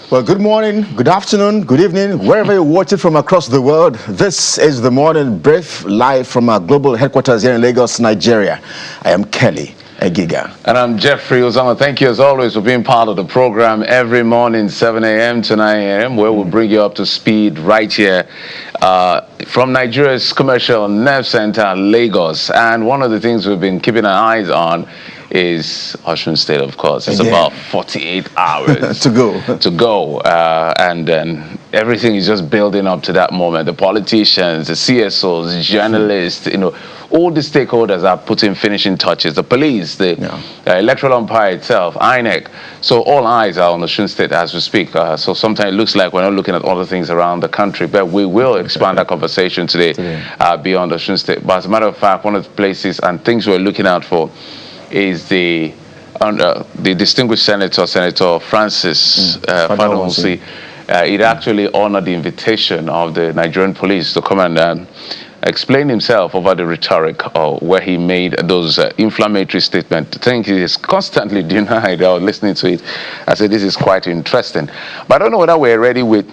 Well, good morning, good afternoon, good evening, wherever you're watching from across the world. This is the Morning Brief, live from our global headquarters here in Lagos, Nigeria. I am Kelly Egiga. And I'm Jeffrey Ozama. Thank you as always for being part of the program every morning, 7 a.m. to 9 a.m., where we'll bring you up to speed right here from Nigeria's commercial nerve center, Lagos. And one of the things we've been keeping our eyes on is Osun State, of course. It's about 48 hours to go. And then everything is just building up to that moment. The politicians, the CSOs, journalists, all the stakeholders are putting finishing touches. The police, the electoral umpire itself, INEC. So all eyes are on Osun State as we speak. So sometimes it looks like we're not looking at other things around the country, but we will expand that conversation today beyond Osun State. But as a matter of fact, one of the places and things we're looking out for is the distinguished Senator Francis Fadonsi. It actually honored the invitation of the Nigerian police to come and explain himself over the rhetoric where he made those inflammatory statements. I think he is constantly denied. I was listening to it. I said, this is quite interesting. But I don't know whether we're ready with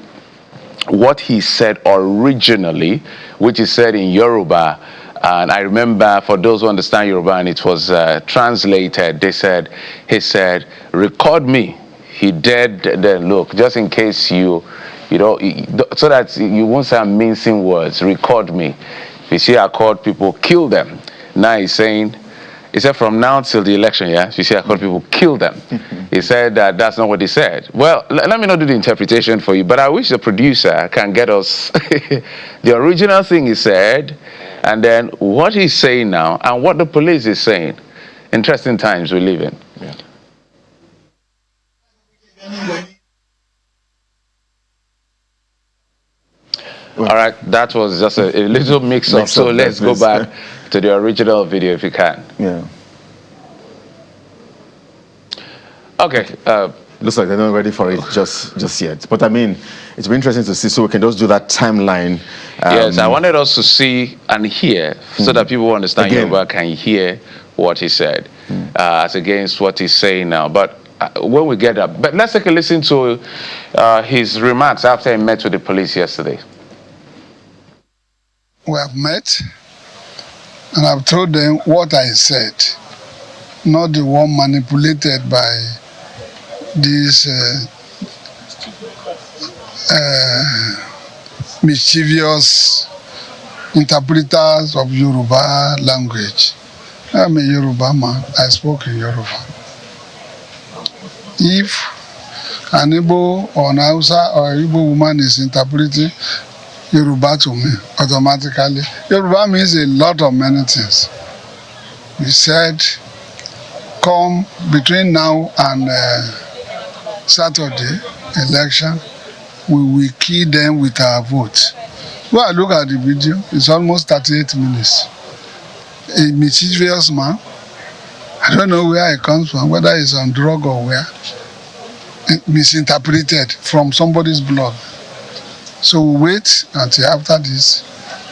what he said originally, which he said in Yoruba. And I remember, for those who understand Yoruba, and it was translated, he said, record me. He dared then look, just in case so that you won't say I'm mincing words, record me. If you see I called people, kill them. Now he said from now till the election, if you see I called people, kill them. He said that's not what he said. Well, let me not do the interpretation for you, but I wish the producer can get us the original thing he said, and then what he's saying now, and what the police is saying. Interesting times we live in. Yeah. All right, that was just a little mix-up. So let's go back to the original video if you can. Yeah. Okay. Looks like they're not ready for it just yet. But I mean, it's been interesting to see, so we can just do that timeline. Yes, I wanted us to see and hear so that people who understand Yoruba can hear what he said as against what he's saying now. But when we get up, but let's take a listen to his remarks after he met with the police yesterday. We have met, and I've told them what I said, not the one manipulated by these mischievous interpreters of Yoruba language. I'm a Yoruba man. I spoke in Yoruba. If an Igbo or an Hausa or an Igbo woman is interpreting Yoruba to me, automatically, Yoruba means a lot of many things. We said, come between now and Saturday election, we will kill them with our vote. Well, I look at the video, it's almost 38 minutes. A mischievous man, I don't know where he comes from, whether he's on drug or where, misinterpreted from somebody's blog. So we wait until after this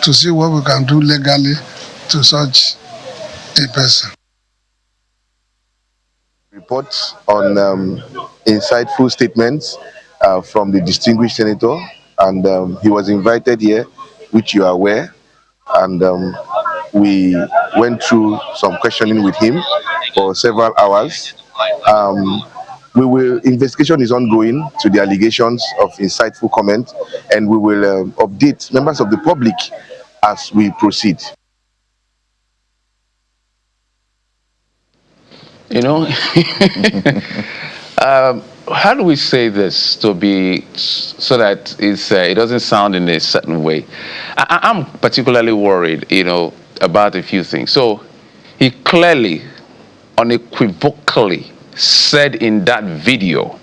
to see what we can do legally to such a person. Reports on insightful statements from the distinguished senator, and he was invited here, which you are aware, and we went through some questioning with him for several hours. Investigation is ongoing to the allegations of insightful comment, and we will update members of the public as we proceed. How do we say this to be so that it doesn't sound in a certain way? I'm particularly worried, about a few things. So he clearly, unequivocally said in that video,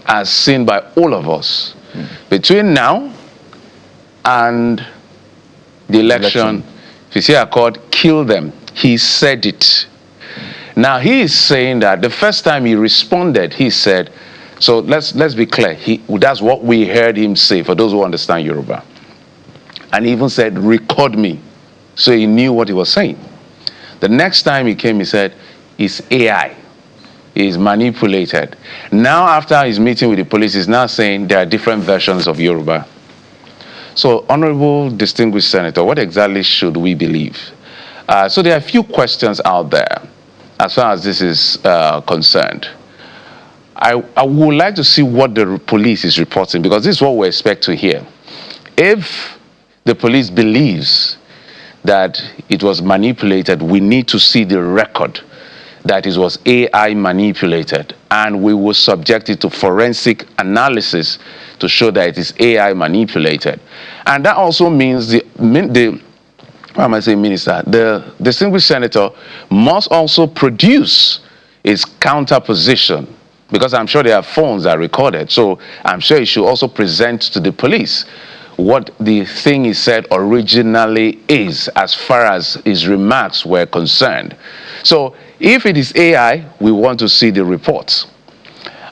as seen by all of us, between now and the election, if you see a court, kill them. He said it. Now he is saying that the first time he responded, he said, so let's be clear, that's what we heard him say, for those who understand Yoruba. And he even said, record me. So he knew what he was saying. The next time he came, he said, it's AI. is manipulated. Now, after his meeting with the police, he's now saying there are different versions of Yoruba. So, Honorable Distinguished Senator, what exactly should we believe? So there are a few questions out there as far as this is concerned. I would like to see what the police is reporting, because this is what we expect to hear. If the police believes that it was manipulated, we need to see the record that it was AI manipulated, and we will subject it to forensic analysis to show that it is AI manipulated. And that also means the distinguished senator must also produce his counter position, because I'm sure their phones are recorded. So I'm sure he should also present to the police what the thing he said originally is, as far as his remarks were concerned. So if it is AI, we want to see the reports.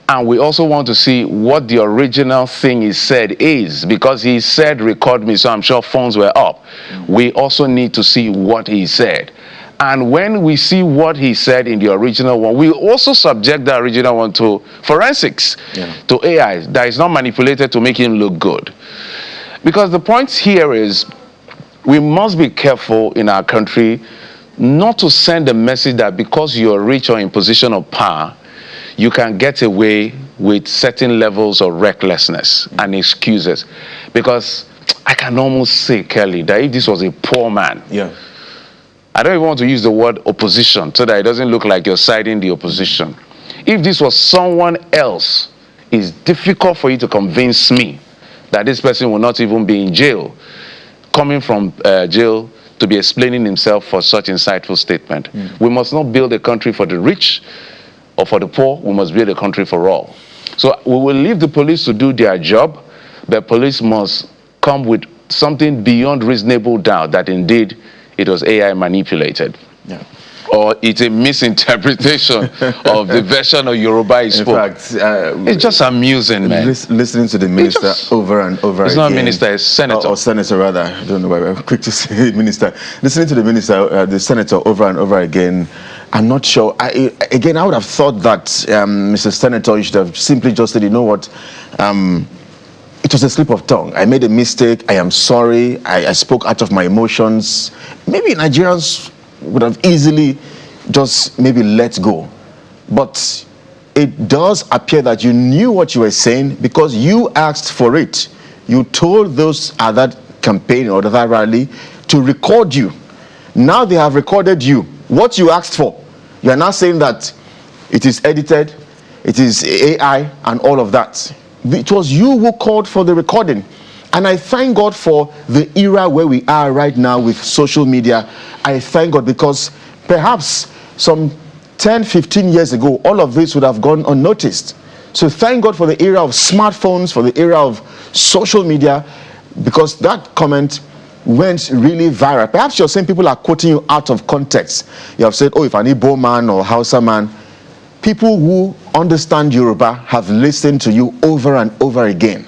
And we also want to see what the original thing he said is, because he said, record me, so I'm sure phones were up. We also need to see what he said. And when we see what he said in the original one, we also subject the original one to forensics, to AI, that is not manipulated to make him look good. Because the point here is, we must be careful in our country not to send a message that because you're rich or in position of power, you can get away with certain levels of recklessness and excuses. Because I can almost say, Kelly, that if this was a poor man, I don't even want to use the word opposition so that it doesn't look like you're siding the opposition. If this was someone else, it's difficult for you to convince me that this person will not even be in jail, coming from jail to be explaining himself for such insightful statement. We must not build a country for the rich or for the poor. We must build a country for all. So we will leave the police to do their job. The police must come with something beyond reasonable doubt that indeed it was AI manipulated. Or it's a misinterpretation of the version of Yoruba he spoke. In fact, it's just amusing, man. Listening to the minister over and over again. It's not a minister, it's senator. Or senator, rather. I don't know why I'm quick to say minister. Listening to the minister, the senator over and over again, I'm not sure. I would have thought that Mr. Senator, you should have simply just said, you know what, it was a slip of tongue. I made a mistake. I am sorry. I spoke out of my emotions. Maybe Nigerians would have easily just maybe let go. But it does appear that you knew what you were saying because you asked for it. You told those at that campaign or that rally to record you. Now they have recorded you. What you asked for, you are now saying that it is edited, it is AI and all of that. It was you who called for the recording. And I thank God for the era where we are right now with social media. I thank God, because perhaps some 10, 15 years ago, all of this would have gone unnoticed. So thank God for the era of smartphones, for the era of social media, because that comment went really viral. Perhaps you're saying people are quoting you out of context. You have said, oh, if an Igbo man or Hausa man, people who understand Yoruba have listened to you over and over again.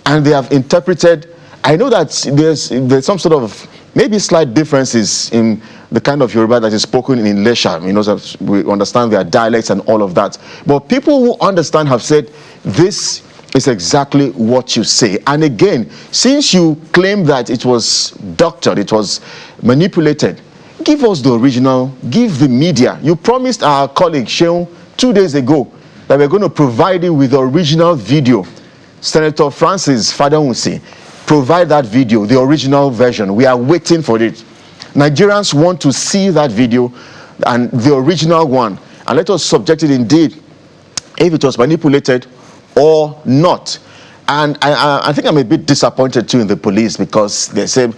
And they have interpreted. I know that there's some sort of maybe slight differences in the kind of Yoruba that is spoken in Ilesha. You know, so we understand their dialects and all of that. But people who understand have said, this is exactly what you say. And again, since you claim that it was doctored, it was manipulated, give us the original, give the media. You promised our colleague Sheung 2 days ago that we're going to provide him with the original video. Senator Francis Fadahunsi, provide that video, the original version. We are waiting for it. Nigerians want to see that video and the original one. And let us subject it indeed, if it was manipulated or not. And I think I'm a bit disappointed too in the police, because they said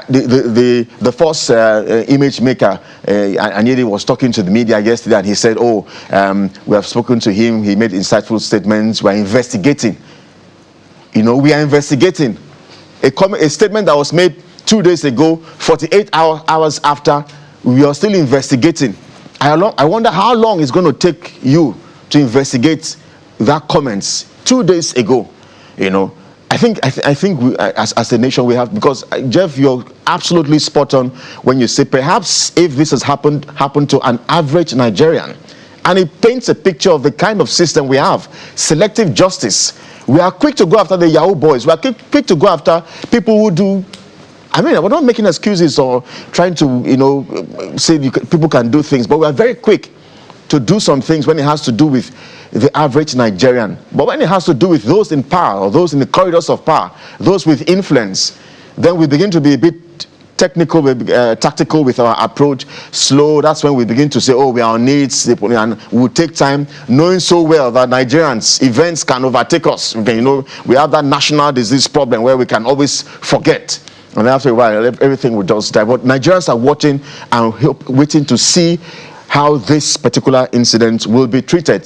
the first image maker, Anyedi, was talking to the media yesterday, and he said, oh, we have spoken to him, he made insightful statements, we're investigating. You know, we are investigating. A statement that was made 2 days ago, 48 hours after, we are still investigating. I wonder how long it's going to take you to investigate that comments 2 days ago. You know, I think we, as a nation, we have, because Jeff, you're absolutely spot on when you say perhaps if this has happened to an average Nigerian, And it paints a picture of the kind of system we have. Selective justice. We are quick to go after the Yahoo boys. We are quick to go after people who do. I mean, we're not making excuses or trying to, say people can do things, but we are very quick to do some things when it has to do with the average Nigerian. But when it has to do with those in power or those in the corridors of power, those with influence, then we begin to be a bit technical, tactical with our approach, slow. That's when we begin to say, oh, we are on needs, and we'll take time, knowing so well that Nigerians, events can overtake us. We have that national disease problem where we can always forget. And after a while, everything will just die. But Nigerians are watching and waiting to see how this particular incident will be treated.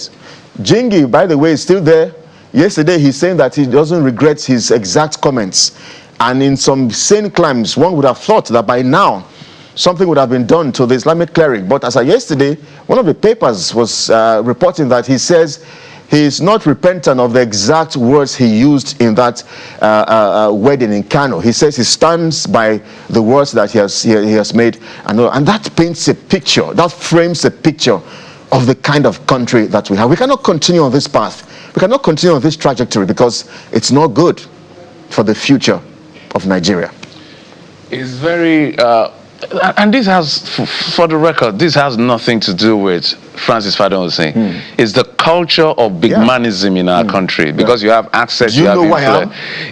Jingi, by the way, is still there. Yesterday, he's saying that he doesn't regret his exact comments. And in some sane climes, one would have thought that by now, something would have been done to the Islamic cleric. But as of yesterday, one of the papers was reporting that he says he is not repentant of the exact words he used in that wedding in Kano. He says he stands by the words that he has made. And that paints a picture, that frames a picture of the kind of country that we have. We cannot continue on this path. We cannot continue on this trajectory because it's not good for the future of Nigeria. It's very, and this has, for the record, this has nothing to do with Francis Fadon was saying. It's the culture of bigmanism in our country, because you have access, you have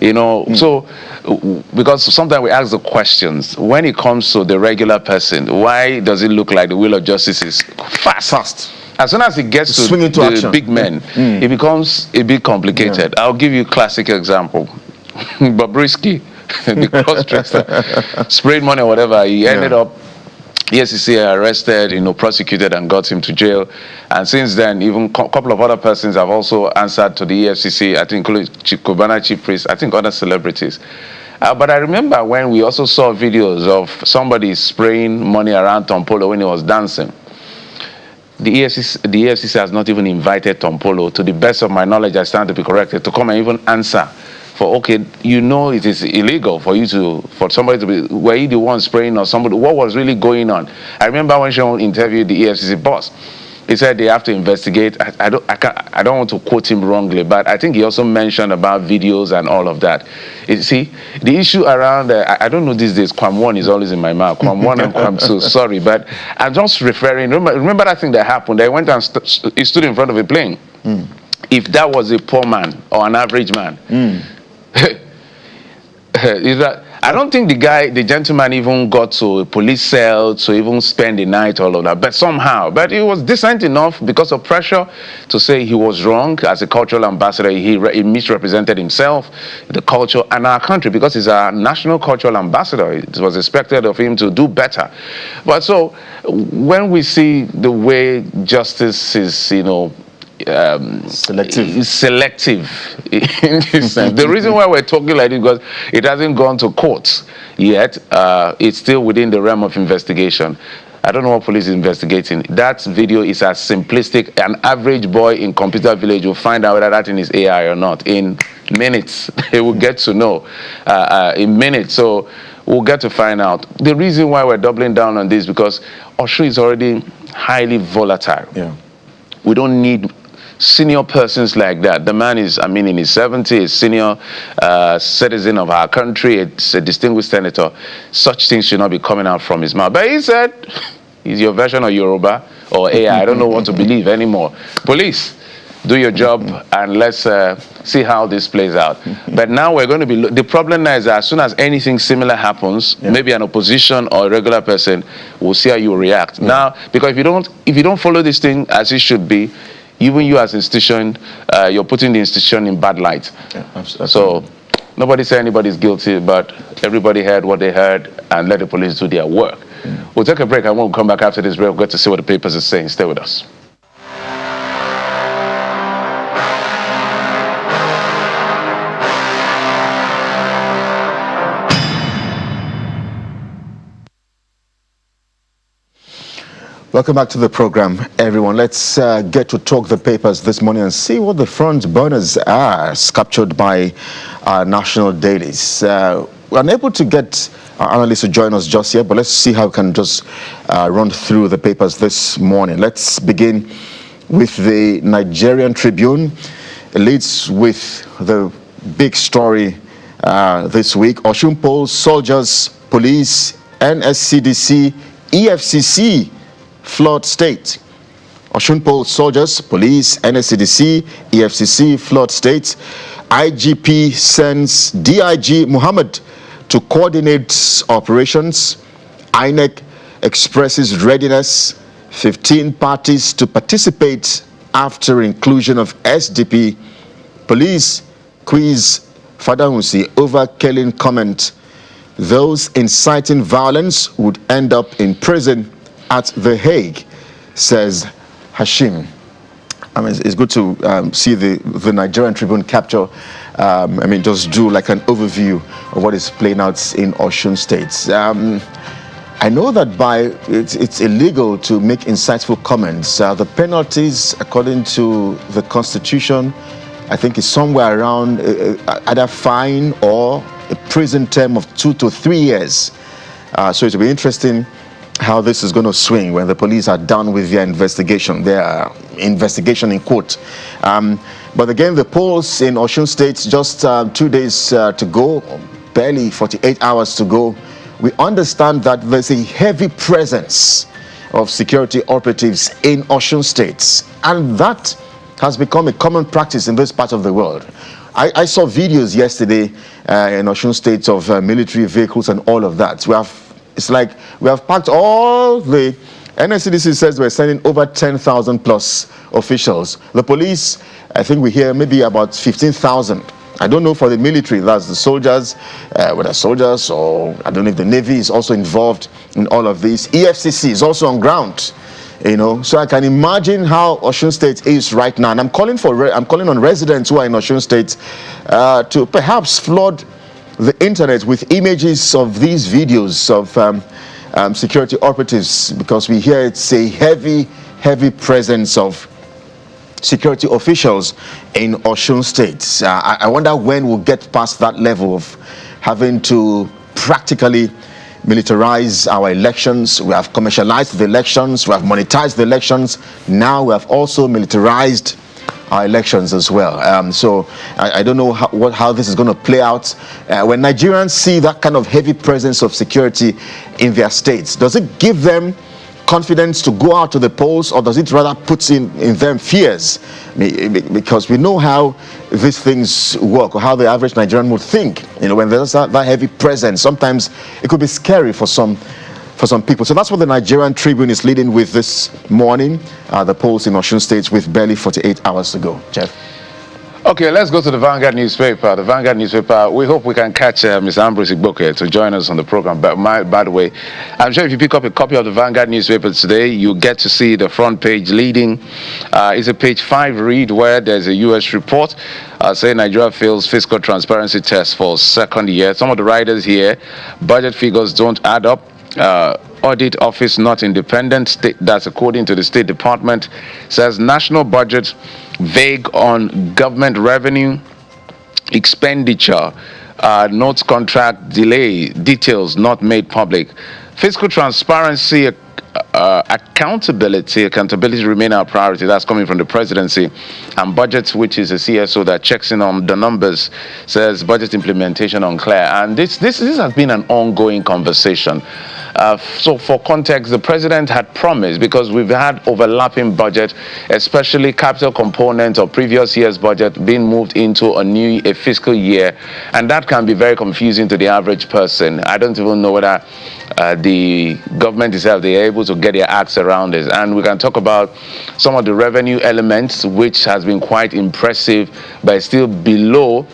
influence, so because sometimes we ask the questions, when it comes to the regular person, why does it look like the wheel of justice is fast? As soon as it gets to the big men, it becomes a bit complicated. I'll give you a classic example. Bobrisky, the cross-dresser, sprayed money or whatever, he ended up, EFCC arrested, prosecuted and got him to jail. And since then, even a couple of other persons have also answered to the EFCC, I think including Kubana Chief Priest, I think other celebrities. But I remember when we also saw videos of somebody spraying money around Tom Polo when he was dancing. The EFCC has not even invited Tom Polo, to the best of my knowledge, I stand to be corrected, to come and even answer. For it is illegal for somebody to be, were you the one spraying or somebody, what was really going on? I remember when Sean interviewed the EFCC boss, he said they have to investigate. I don't want to quote him wrongly, but I think he also mentioned about videos and all of that. You see, the issue around, I don't know these days, Quam 1 is always in my mouth, Quam 1 and Quam 2, sorry, but I'm just referring, remember that thing that happened, they went and he stood in front of a plane. If that was a poor man or an average man, I don't think the gentleman even got to a police cell to even spend the night, all of that, but somehow, he was decent enough because of pressure to say he was wrong. As a cultural ambassador, he misrepresented himself, the culture, and our country, because he's a national cultural ambassador. It was expected of him to do better. But so, when we see the way justice is, selective in this sense. The reason why we're talking like this, because it hasn't gone to courts yet. It's still within the realm of investigation. I don't know what police is investigating. That video is as simplistic. An average boy in Computer Village will find out whether that thing is AI or not in minutes. They will get to know in minutes. So we'll get to find out. The reason why we're doubling down on this, because Oshu is already highly volatile. We don't need senior persons like that. The man is, in his 70s, senior citizen of our country, it's a distinguished senator. Such things should not be coming out from his mouth. But he said, he's your version of Yoruba or AI. I don't know what to believe anymore. Police, do your job and let's see how this plays out. But now we're going to be, the problem now is that as soon as anything similar happens, maybe an opposition or a regular person, will see how you react. Now, because if you don't follow this thing as it should be, even you as an institution, you're putting the institution in bad light. So nobody say anybody's guilty, but everybody heard what they heard and let the police do their work. We'll take a break and we'll come back after this break. We'll get to see what the papers are saying. Stay with us. Welcome back to the program, everyone. Let's get to talk the papers this morning and see what the front burners are, captured by our national dailies. We're unable to get our analysts to join us just yet, but let's see how we can just run through the papers this morning. Let's begin with the Nigerian Tribune. It leads with the big story this week. Osun polls, soldiers, police, NSCDC, EFCC flood state. Osun polls, soldiers, police, NSCDC, EFCC flood state. IGP sends DIG Muhammad to coordinate operations. INEC expresses readiness. 15 parties to participate after inclusion of SDP. Police quiz Fadahunsi over killing comment. Those inciting violence would end up in prison at The Hague, says Hashim. I mean, it's good to see the Nigerian Tribune capture, just do like an overview of what is playing out in Osun State. I know that it's illegal to make insightful comments. The penalties, according to the Constitution, I think is somewhere around either fine or a prison term of 2 to 3 years. So it will be interesting how this is going to swing when the police are done with their investigation in quote. But again, the polls in Osun State, just 2 days to go, barely 48 hours to go. We understand that there's a heavy presence of security operatives in Osun State, and that has become a common practice in this part of the world. I saw videos yesterday in Osun State of military vehicles and all of that. It's like we have packed all the NSCDC says we're sending over 10,000 plus officials. The police, I think we hear maybe about 15,000. I don't know for the military, that's the soldiers, whether soldiers or I don't know if the Navy is also involved in all of this. EFCC is also on ground, So I can imagine how Osun State is right now. And I'm calling on residents who are in Osun State to perhaps flood the internet with images of these videos of security operatives, because we hear it's a heavy presence of security officials in Osun State. I wonder when we'll get past that level of having to practically militarize our elections. We have commercialized the elections, we have monetized the elections. Now we have also militarized our elections as well. So I don't know how this is going to play out. When Nigerians see that kind of heavy presence of security in their states, does it give them confidence to go out to the polls, or does it rather put in them fears? Because we know how these things work, or how the average Nigerian would think. When there's that heavy presence, sometimes it could be scary for some people. So that's what the Nigerian Tribune is leading with this morning. The polls in Osun State with barely 48 hours to go. Jeff. Okay, let's go to the Vanguard newspaper. The Vanguard newspaper, we hope we can catch Mr. Ambrose Igboke to join us on the program. But by the way, I'm sure if you pick up a copy of the Vanguard newspaper today, you get to see the front page leading. It's a page 5 read where there's a U.S. report saying Nigeria fails fiscal transparency test for second year. Some of the writers here, budget figures don't add up. Audit office not independent. That's according to the State Department. Says national budget vague on government revenue, expenditure, notes contract delay, details not made public. Fiscal transparency, accountability remain our priority. That's coming from the presidency. And budget, which is a CSO that checks in on the numbers, says budget implementation unclear. And this has been an ongoing conversation. So for context, the president had promised, because we've had overlapping budget, especially capital component of previous year's budget being moved into a fiscal year, and that can be very confusing to the average person. I don't even know whether the government itself, they are able to get their acts around it. And we can talk about some of the revenue elements, which has been quite impressive, but still below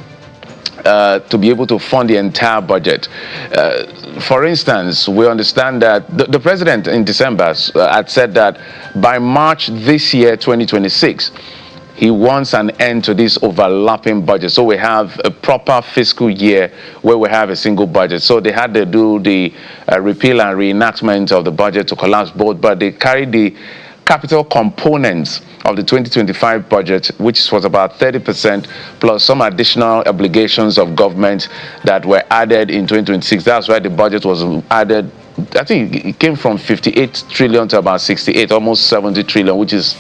to be able to fund the entire budget. For instance, we understand that the president in December had said that by March this year, 2026, he wants an end to this overlapping budget. So we have a proper fiscal year where we have a single budget. So they had to do the repeal and reenactment of the budget to collapse both, but they carried the capital components of the 2025 budget, which was about 30%, plus some additional obligations of government that were added in 2026. That's why the budget was added. I think it came from 58 trillion to about 68, almost 70 trillion, which is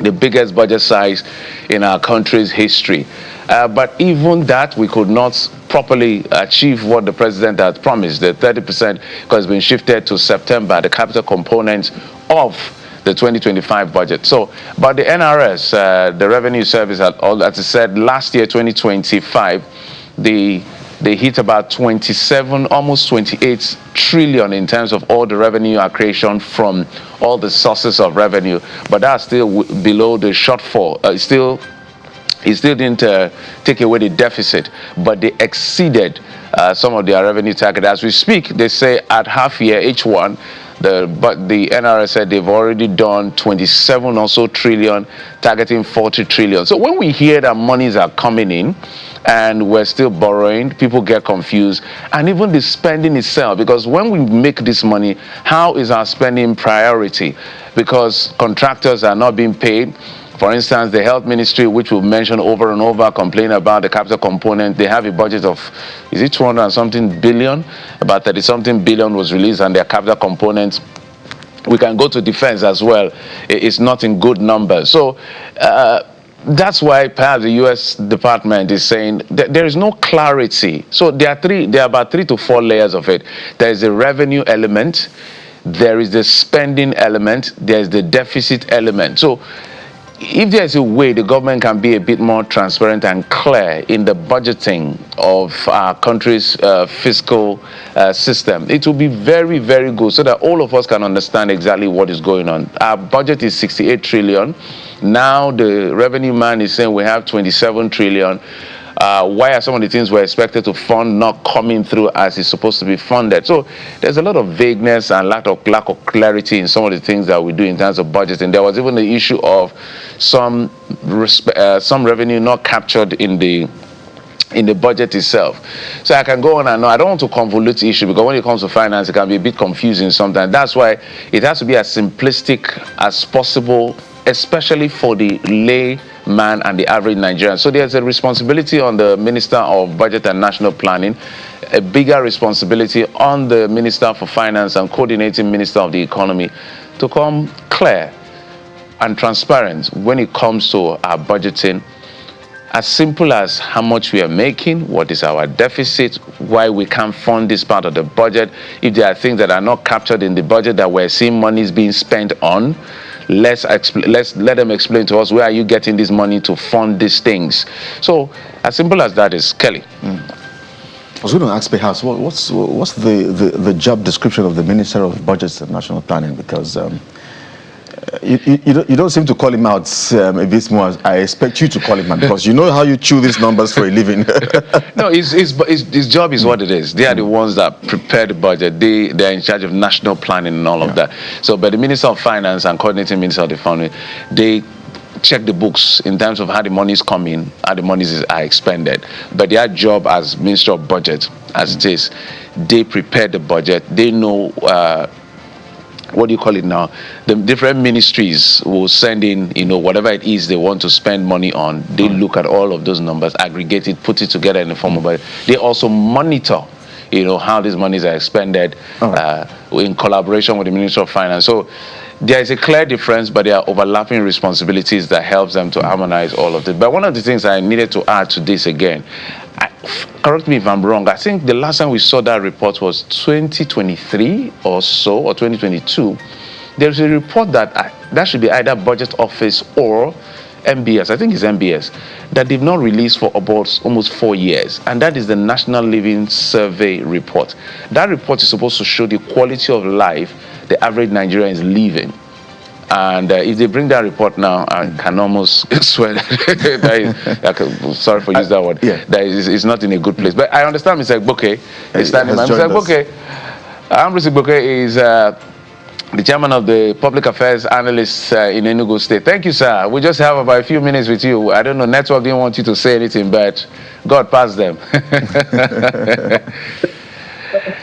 the biggest budget size in our country's history. But even that, we could not properly achieve what the president had promised. The 30%, because it's been shifted to September, the capital component of the 2025 budget. So, but the NRS, the Revenue Service, as I said, last year, 2025, they hit about 27, almost 28 trillion in terms of all the revenue accretion from all the sources of revenue. But that's still below the shortfall. It still didn't take away the deficit, but they exceeded some of their revenue target. As we speak, they say at half year H1, but the NRS said they've already done 27 or so trillion, targeting 40 trillion. So when we hear that monies are coming in and we're still borrowing, people get confused. And even the spending itself, because when we make this money, how is our spending priority? Because contractors are not being paid. For instance, the health ministry, which we've mentioned over and over, complain about the capital component. They have a budget of, is it 200 and something billion? About 30 something billion was released on their capital component. We can go to defense as well. It's not in good numbers. So that's why perhaps the U.S. Department is saying that there is no clarity. So there are about 3 to 4 layers of it. There is the revenue element, there is the spending element, there is the deficit element. So if there's a way the government can be a bit more transparent and clear in the budgeting of our country's fiscal system, it will be very, very good so that all of us can understand exactly what is going on. Our budget is 68 trillion. Now the revenue man is saying we have 27 trillion. Why are some of the things we're expected to fund not coming through as it's supposed to be funded? So there's a lot of vagueness and lack of clarity in some of the things that we do in terms of budgeting. There was even the issue of some revenue not captured in the budget itself. So I can go on and on. I don't want to convolute the issue because when it comes to finance, it can be a bit confusing sometimes. That's why it has to be as simplistic as possible, especially for the layman and the average Nigerian. So there's a responsibility on the Minister of Budget and National Planning, a bigger responsibility on the Minister for Finance and Coordinating Minister of the Economy to come clear and transparent when it comes to our budgeting. As simple as how much we are making, what is our deficit, why we can't fund this part of the budget. If there are things that are not captured in the budget that we're seeing monies being spent on, let's let them explain to us, where are you getting this money to fund these things? So as simple as that is. Kelly. I was going to ask perhaps what's the job description of the Minister of Budgets and National Planning, because you don't seem to call him out a bit more. I expect you to call him out because you know how you chew these numbers for a living. No, his job is what it is. They are the ones that prepare the budget. They're in charge of national planning and all of that. So, but the Minister of Finance and Coordinating Minister of the Economy, they check the books in terms of how the monies come in, how the monies are expended. But their job as Minister of Budget, as it is, they prepare the budget. They know what do you call it now? The different ministries will send in, whatever it is they want to spend money on. They look at all of those numbers, aggregate it, put it together in a form of budget. They also monitor, how these monies are expended in collaboration with the Ministry of Finance. So there is a clear difference, but there are overlapping responsibilities that helps them to harmonize all of this. But one of the things I needed to add to this again, correct me if I'm wrong, I think the last time we saw that report was 2023 or so, or 2022. There's a report that should be either Budget Office or MBS, I think it's MBS, that they've not released for about almost 4 years. And that is the National Living Survey report. That report is supposed to show the quality of life the average Nigerian is living. And if they bring that report now, I can almost swear that sorry for using that word. That is not in a good place. But I understand Mr. Igboke is standing by. Mr. Igboke, Ambrose Igboke is the chairman of the Public Affairs Analysts in Enugu State. Thank you, sir. We just have about a few minutes with you. I don't know, network didn't want you to say anything, but God passed them.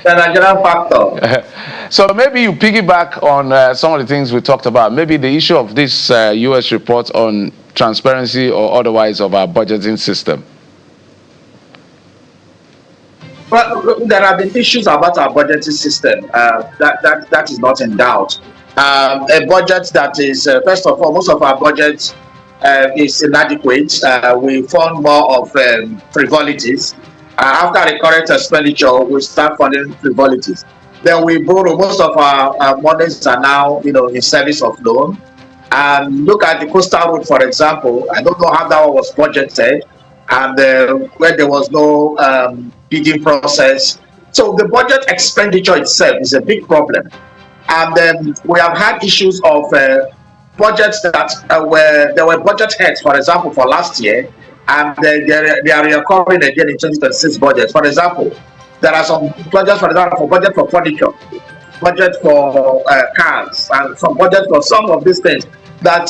The Nigerian factor. So maybe you piggyback on some of the things we talked about. Maybe the issue of this U.S. report on transparency or otherwise of our budgeting system. Well, there have been issues about our budgeting system. That is not in doubt. A budget that is, first of all, most of our budget is inadequate. We fund more of frivolities. After the current expenditure, we start funding frivolities. Then we borrow. Most of our monies are now, in service of loan. Look at the coastal road, for example. I don't know how that one was budgeted, and where there was no bidding process. So the budget expenditure itself is a big problem. And then we have had issues of budgets that there were budget heads, for example, for last year, and they are recurring again in 2026 budget. For example, there are some budgets, for example, for budget for furniture, budget for cars, and some budget for some of these things that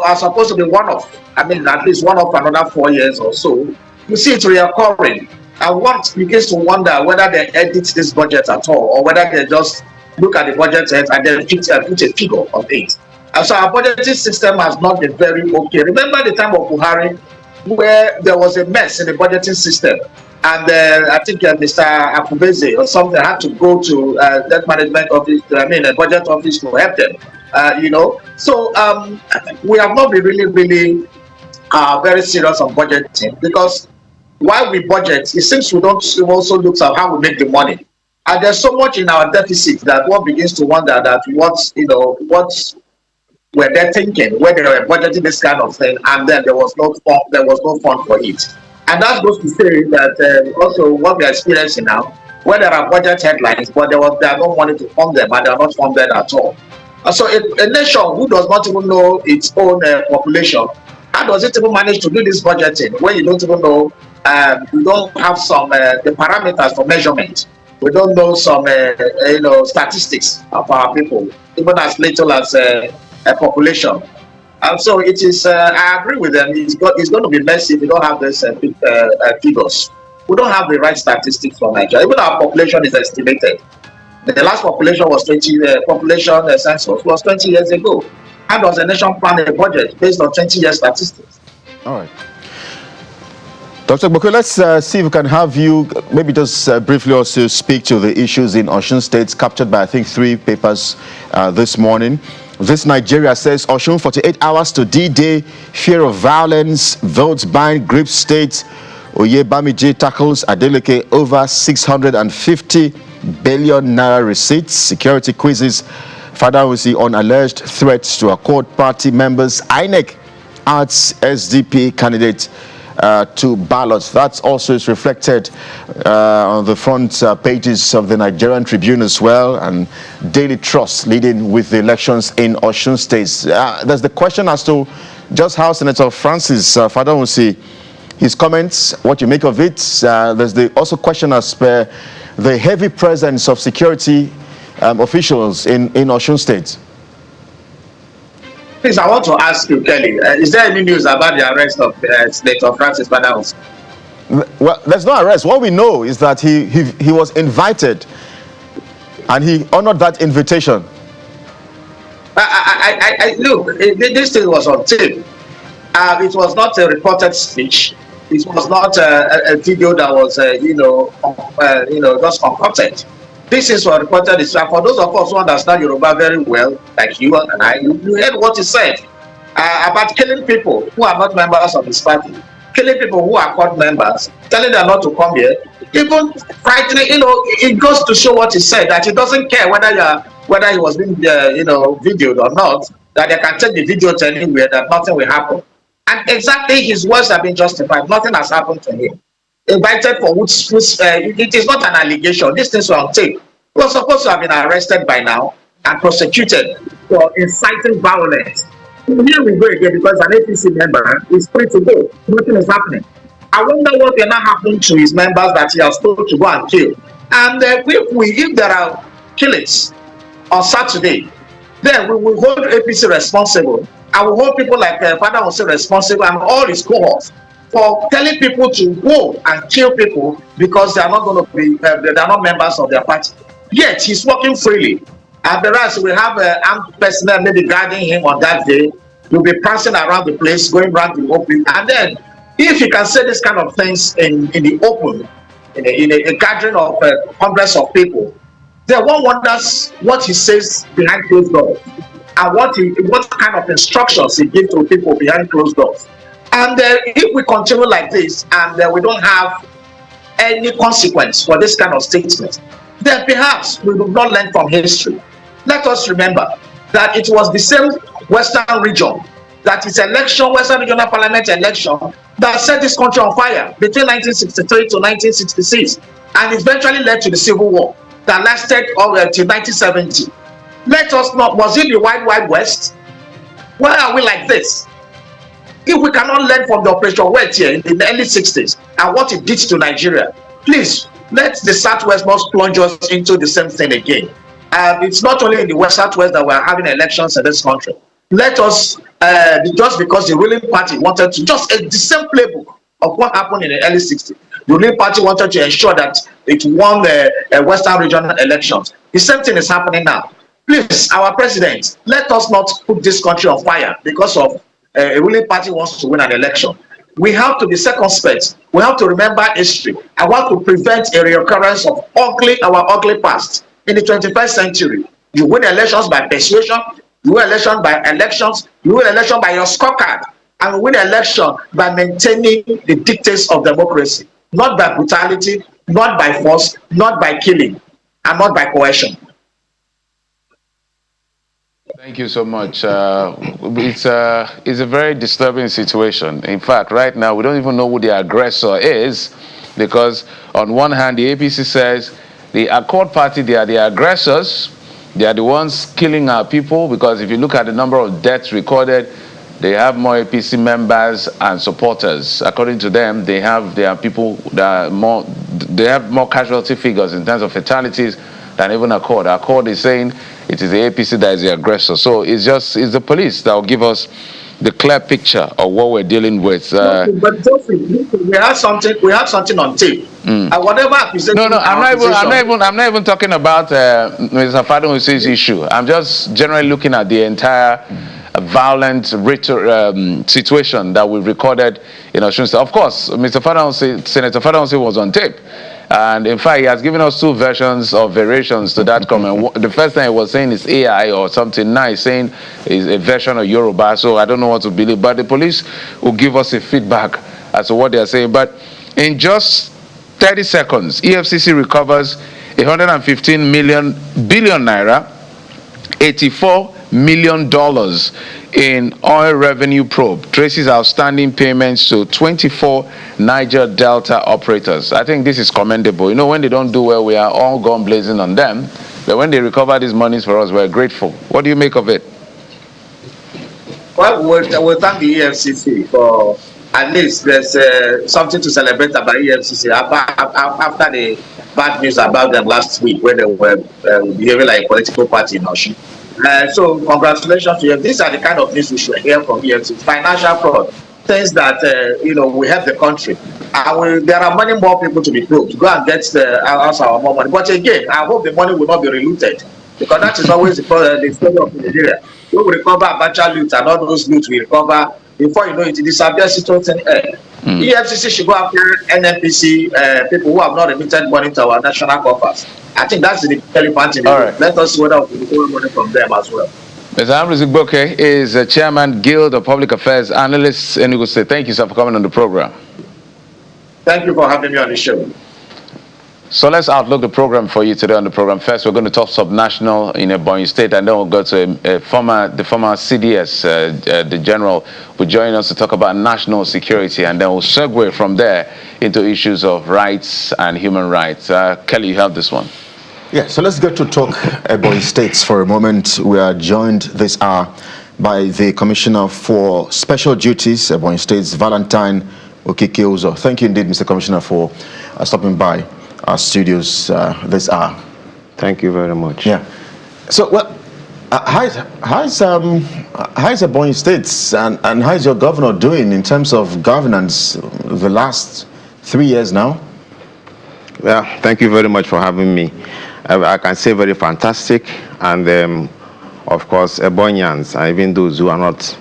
are supposed to be one off. I mean, at least one off another 4 years or so. You see it reoccurring, and one begins to wonder whether they edit this budget at all, or whether they just look at the budget and then put a figure on it. And so our budgeting system has not been very okay. Remember the time of Buhari, where there was a mess in the budgeting system, and I think Mr. Akubeze or something had to go to debt management office, a budget office to help them. So we have not been really very serious on budgeting, because while we budget, it seems we don't also look at how we make the money. And there's so much in our deficit that one begins to wonder that what were they thinking when they were budgeting this kind of thing, and then there was no fund for it. And that goes to say that also what we are experiencing now, where there are budget headlines, but there are no money to fund them, and they are not funded at all. And so a nation who does not even know its own population, how does it even manage to do this budgeting when you don't even know, you don't have some the parameters for measurement? We don't know some statistics of our people, even as little as a population. And so it is, I agree with them, it's going to be messy if we don't have these figures. We don't have the right statistics for Nigeria. Even our population is estimated. The last population was census was 20 years ago. How does a nation plan a budget based on 20 years statistics? All right. Dr. Boko, let's see if we can have you maybe just briefly also speak to the issues in Osun State, captured by, I think, 3 papers this morning. This Nigeria says Osun 48 hours to D-Day, fear of violence, votes buying grips state. Oyebamiji tackles Adeleke over 650 billion naira receipts, security quizzes. Father Usi on alleged threats to Accord party members. INEC adds SDP candidate to ballots. That also is reflected on the front pages of the Nigerian Tribune as well, and Daily Trust leading with the elections in Osun State. There's the question as to just how Senator Francis Fadonsi, his comments, what you make of it. There's the also question as per the heavy presence of security officials in Osun State. Please, I want to ask you, Kelly, is there any news about the arrest of Senator Francis Fadonsi? Well, there's no arrest. What we know is that he was invited, and he honored that invitation. Look, this thing was on tape. It was not a reported speech. It was not a video that was, just concocted. This is what reported is. For those of us who understand Yoruba very well, like you and I, you heard what he said about killing people who are not members of his party, killing people who are court members, telling them not to come here, even frightening. It goes to show what he said, that he doesn't care whether he was being, videoed or not. That they can take the video to anywhere, that nothing will happen. And exactly his words have been justified. Nothing has happened to him. Invited for which it is not an allegation. These things were on tape. He was supposed to have been arrested by now and prosecuted for inciting violence. Here we go again, because an APC member is free to go. Nothing is happening. I wonder what will now happen to his members that he has told to go and kill. And if there are killings on Saturday, then we will hold APC responsible. I will hold people like Father Jose responsible, and all his cohorts, for telling people to go and kill people because they are not going to be, they are not members of their party. Yet he's working freely. And the rest, we have armed personnel maybe guarding him on that day. He'll be passing around the place, going around the open. And then, if he can say this kind of things in the open, in a gathering of hundreds of people, then one wonders what he says behind closed doors. and what kind of instructions he gives to people behind closed doors. And if we continue like this and we don't have any consequence for this kind of statement, then perhaps we will not learn from history. Let us remember that it was the same Western region, that is election, Western Regional Parliament election, that set this country on fire between 1963 to 1966, and eventually led to the Civil War that lasted till 1970. Let us not, was it the Wild West? Why are we like this? If we cannot learn from the Operation Wet here in the early 60s and what it did to Nigeria, please, let the Southwest not plunge us into the same thing again. It's not only in the Southwest that we are having elections in this country. Let us, just because the ruling party wanted to, just the same playbook of what happened in the early 60s, the ruling party wanted to ensure that it won the Western regional elections. The same thing is happening now. Please, our president, let us not put this country on fire because of a ruling party wants to win an election. We have to be circumspect. We have to remember history. I want to prevent a reoccurrence of our ugly past in the 21st century. You win elections by persuasion. You win election by elections. You win election by your scorecard. And you win election by maintaining the dictates of democracy, not by brutality, not by force, not by killing, and not by coercion. Thank you so much. It's a very disturbing situation. In fact, right now, we don't even know who the aggressor is, because on one hand, the APC says the Accord Party, they are the aggressors. They are the ones killing our people, because if you look at the number of deaths recorded, they have more APC members and supporters. According to them, they are people that are more, they have more casualty figures in terms of fatalities than even Accord. Accord is saying it is the APC that is the aggressor. So it's the police that will give us the clear picture of what we're dealing with. But we have something on tape. Whatever accusation. No, I'm not even talking about Mr. Fadon Hussein's issue. I'm just generally looking at the entire violent situation that we've recorded in Osun State. Of course, Senator Fadon Hussei was on tape. And in fact, he has given us two versions or variations to that comment. The first time he was saying it's AI or something. Now he's saying it's a version of Yoruba. So I don't know what to believe. But the police will give us a feedback as to what they are saying. But in just 30 seconds, EFCC recovers 115 billion naira, $84 million in oil revenue probe, traces outstanding payments to 24 Niger Delta operators. I think this is commendable. You know, when they don't do well, we are all gone blazing on them. But when they recover these monies for us, we're grateful. What do you make of it? Well, we'll thank the EFCC for at least there's something to celebrate about EFCC after the bad news about them last week when they were behaving like a political party in Osun. So congratulations to you. These are the kind of things we should hear from EFCC. Financial fraud, things that we help the country. There are many more people to be probed. Go and get our more money. But again, I hope the money will not be relooted, because that is always the story of Nigeria. We will recover Abacha loot and all those loot we recover. Before you know it, disappears into thin air. EFCC should go after NNPC people who have not remitted money to our national coffers. I think that's the elephant in the room. Right. Let us see whether we can get money from them as well. Mr. Ambrose Igboke is Chairman, Guild of Public Affairs Analysts in Enugu State. Thank you, sir, for coming on the program. Thank you for having me on the show. So let's outlook the program for you today on the program. First, we're going to talk subnational in Ebonyi State, and then we'll go to the former CDS, the general, will join us to talk about national security, and then we'll segue from there into issues of rights and human rights. Kelly, you have this one. Yeah, so let's get to talk Ebonyi States for a moment. We are joined this hour by the Commissioner for Special Duties, Ebonyi States, Valentine Okike-Uzo. Thank you indeed, Mr. Commissioner, for stopping by our studios this hour. Thank you very much. Yeah. So, well, how's Ebonyi States and how's your governor doing in terms of governance the last 3 years now? Well, thank you very much for having me. I can say very fantastic, and of course, Ebonyans, and even those who are not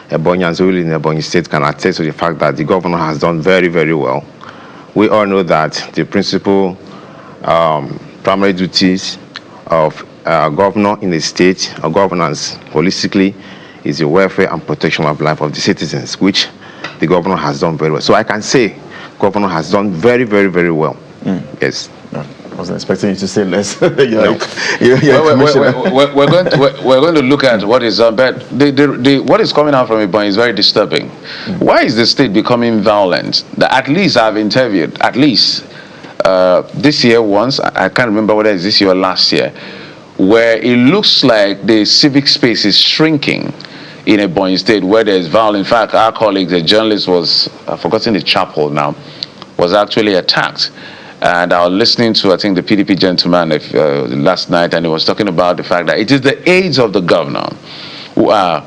Ebonyans who live in Ebonyi State can attest to the fact that the governor has done very, very well. We all know that the principal primary duties of governor in a state, or governance holistically, is the welfare and protection of life of the citizens, which the governor has done very well. So I can say governor has done very, very, very well. Yes. I wasn't expecting you to say less. We're going to look at what is done, but what is coming out from Ebonyi is very disturbing. Why is the state becoming violent? At least I've interviewed, at least this year once, I can't remember whether it's this year or last year, where it looks like the civic space is shrinking in Ebonyi State, where there's violence. In fact, our colleague, the journalist was, I've forgotten the chapel now, was actually attacked. And I was listening to, I think, the PDP gentleman last night, and he was talking about the fact that it is the aides of the governor who are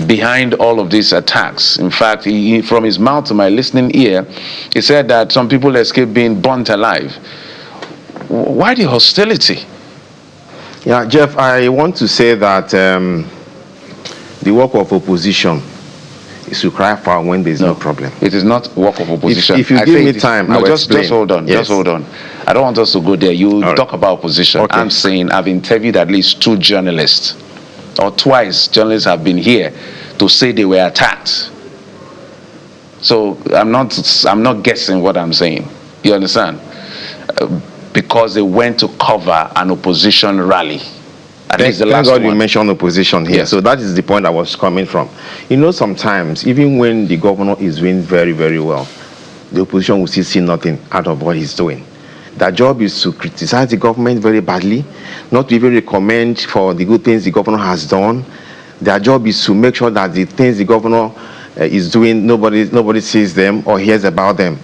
behind all of these attacks. In fact, from his mouth to my listening ear, he said that some people escaped being burnt alive. Why the hostility? Yeah, Jeff, I want to say that the work of opposition is to cry foul when there is no problem. It is not work of opposition. If you give me time, I will explain. Just hold on. Yes. Just hold on. I don't want us to go there. You talk about opposition. Okay. I'm saying I've interviewed at least 2 journalists, or twice journalists have been here to say they were attacked. So I'm not guessing what I'm saying. You understand? Because they went to cover an opposition rally. Thank God you mentioned opposition here. Yes. So that is the point I was coming from. You know, sometimes, even when the governor is doing very, very well, the opposition will still see nothing out of what he's doing. Their job is to criticize the government very badly, not to even recommend for the good things the governor has done. Their job is to make sure that the things the governor is doing, nobody sees them or hears about them.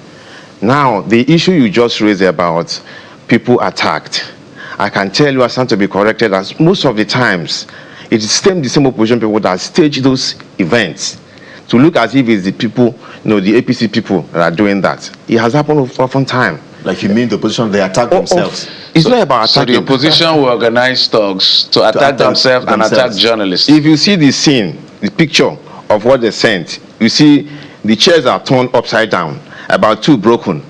Now, the issue you just raised about people attacked, I can tell you, I stand to be corrected, as most of the times, it is the same opposition people that stage those events to look as if it's the people, the APC people that are doing that. It has happened often time. Like you mean the opposition, they attack themselves? It's not about attacking. So the opposition will organize thugs to attack themselves and attack journalists. If you see the scene, the picture of what they sent, you see the chairs are turned upside down, about 2 broken,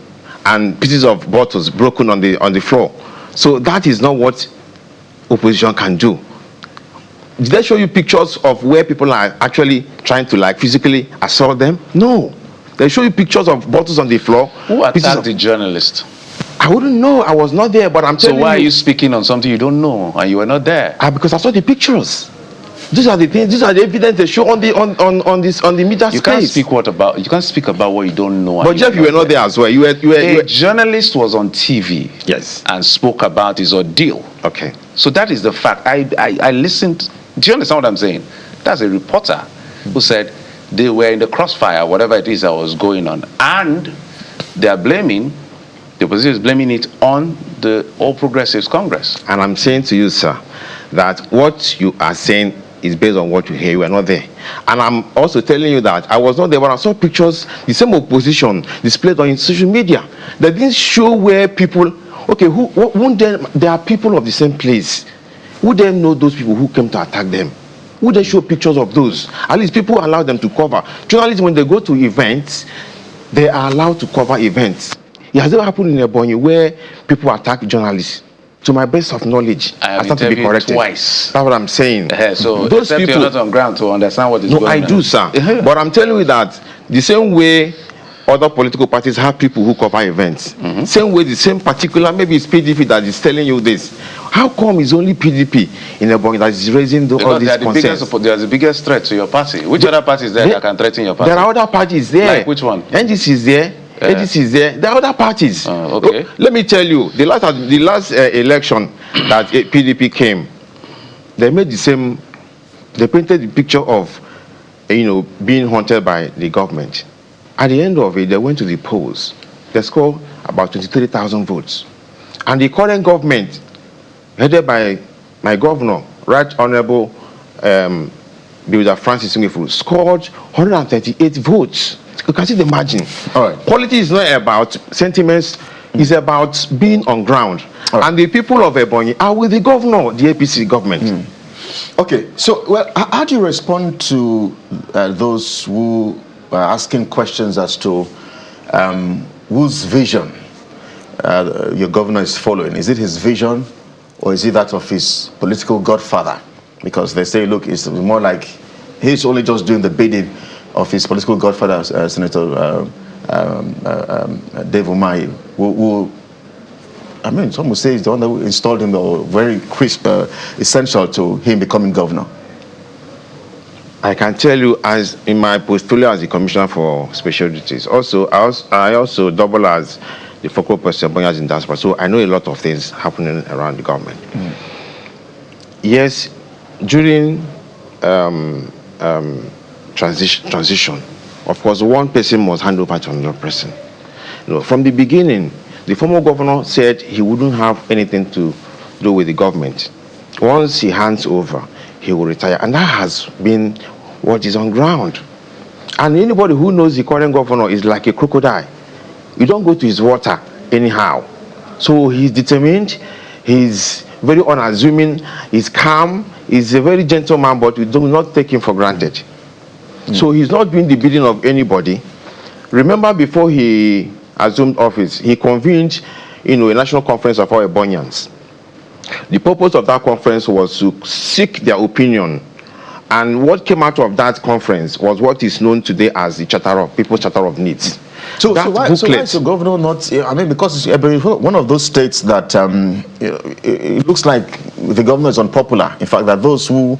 and pieces of bottles broken on the floor. So that is not what opposition can do. Did they show you pictures of where people are actually trying to physically assault them? No. They show you pictures of bottles on the floor. Who attacked the journalist? I wouldn't know. I was not there, but I'm telling you. So why are you speaking on something you don't know and you were not there? Because I saw the pictures. These are the things. These are the evidence they show on the media space. You can't speak about what you don't know. But Jeff, you were not there as well. A journalist was on TV. Yes. And spoke about his ordeal. Okay. So that is the fact. I listened. Do you understand what I'm saying? That's a reporter who said they were in the crossfire, whatever it is that was going on, and they are blaming. The opposition is blaming it on the All Progressives Congress. And I'm saying to you, sir, that what you are saying is based on what you hear. You are not there. And I'm also telling you that I was not there, but I saw pictures, the same opposition displayed on social media. They didn't show where people, there are people of the same place. Who then know those people who came to attack them? Who then show pictures of those? At least people allow them to cover. Journalists, when they go to events, they are allowed to cover events. It has never happened in Ebonyi where people attack journalists. To my best of knowledge, I have to be corrected twice. That's what I'm saying. So those people, you're not on ground to understand what is going on. No, I do, sir. But I'm telling you that the same way other political parties have people who cover events, same way the same particular, maybe it's PDP that is telling you this. How come it's only PDP in Ebonyi that is raising all these concerns? They are the biggest threat to your party. Which other party is there that can threaten your party? There are other parties there. Like which one? NDC is there. ADC is there. There are other parties. Okay. Let me tell you, the last election that PDP came, they made the same. They painted the picture of, being haunted by the government. At the end of it, they went to the polls. They scored about 23,000 votes, and the current government, headed by my governor, Right Honorable Builder Francis Ngefu, scored 138 votes. You can see the margin. All right. Politics is not about sentiments, it's about being on ground. Right. And the people of Ebonyi are with the governor, the APC government. Okay, so how do you respond to those who are asking questions as to whose vision your governor is following? Is it his vision, or is it that of his political godfather? Because they say, look, it's more like he's only just doing the bidding of his political godfather, Senator Dave Umahi, who I mean, some would say he's the one that installed him, or very crisp, essential to him becoming governor. I can tell you, as in my portfolio as the Commissioner for Special Duties, I also double as the focal person in diaspora, so I know a lot of things happening around the government. Yes, during transition, of course, one person must hand over to another person. From the beginning, the former governor said he wouldn't have anything to do with the government. Once he hands over, he will retire. And that has been what is on ground. And anybody who knows the current governor is like a crocodile. You don't go to his water anyhow. So he's determined, he's very unassuming, he's calm, he's a very gentle man, but we do not take him for granted. So he's not doing the bidding of anybody. Remember, before he assumed office, he convened a national conference of all Ebonyans. The purpose of that conference was to seek their opinion, and what came out of that conference was what is known today as the People's Charter of Needs. So why is the governor not? I mean, because it's one of those states that it looks like the governor is unpopular. In fact, that those who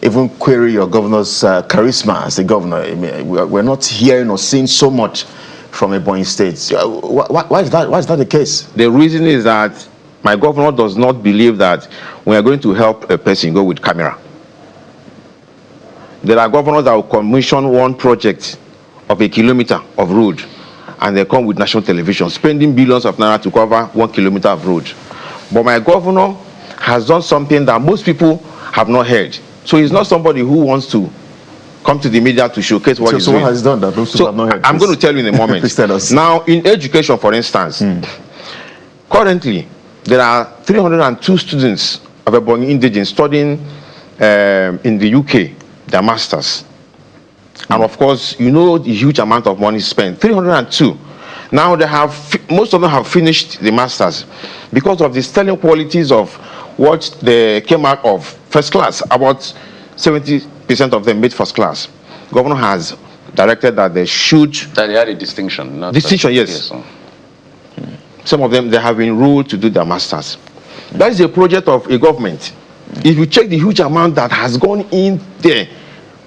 even query your governor's charisma as the governor, I mean, we're not hearing or seeing so much from Ebonyi State. Why is that? Why is that the case? The reason is that my governor does not believe that we are going to help a person go with camera. There are governors that will commission one project of a kilometer of road, and they come with national television, spending billions of naira to cover 1 kilometer of road. But my governor has done something that most people have not heard. So he's not somebody who wants to come to the media to showcase what he's doing. So what has he done that most people have not heard? I'm going to tell you in a moment. Please tell us. Now, in education, for instance, currently, there are 302 students of Ebonyi indigene studying in the UK, their masters. And of course, you know the huge amount of money spent, 302. Now most of them have finished the masters because of the sterling qualities of what they came out of first class. About 70% of them made first class. Governor has directed that they should... That they had a distinction. Distinction, yes. Some of them, they have been ruled to do their masters. That is a project of a government. If you check the huge amount that has gone in there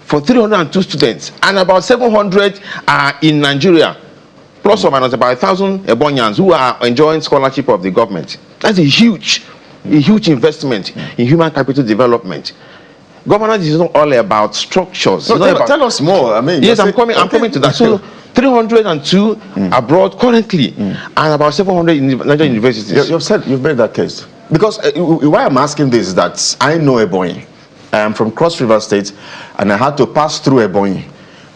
for 302 students, and about 700 are in Nigeria, plus or minus about 1,000 Ebonyans who are enjoying scholarship of the government. That's a huge investment in human capital development. Governance is not all about structures. No, tell us more. I mean, yes, I'm coming to that. So 302 abroad currently, and about 700 in Nigerian universities. You've made that case. Because why I'm asking this is that I know Ebonyi. I am from Cross River State, and I had to pass through Ebonyi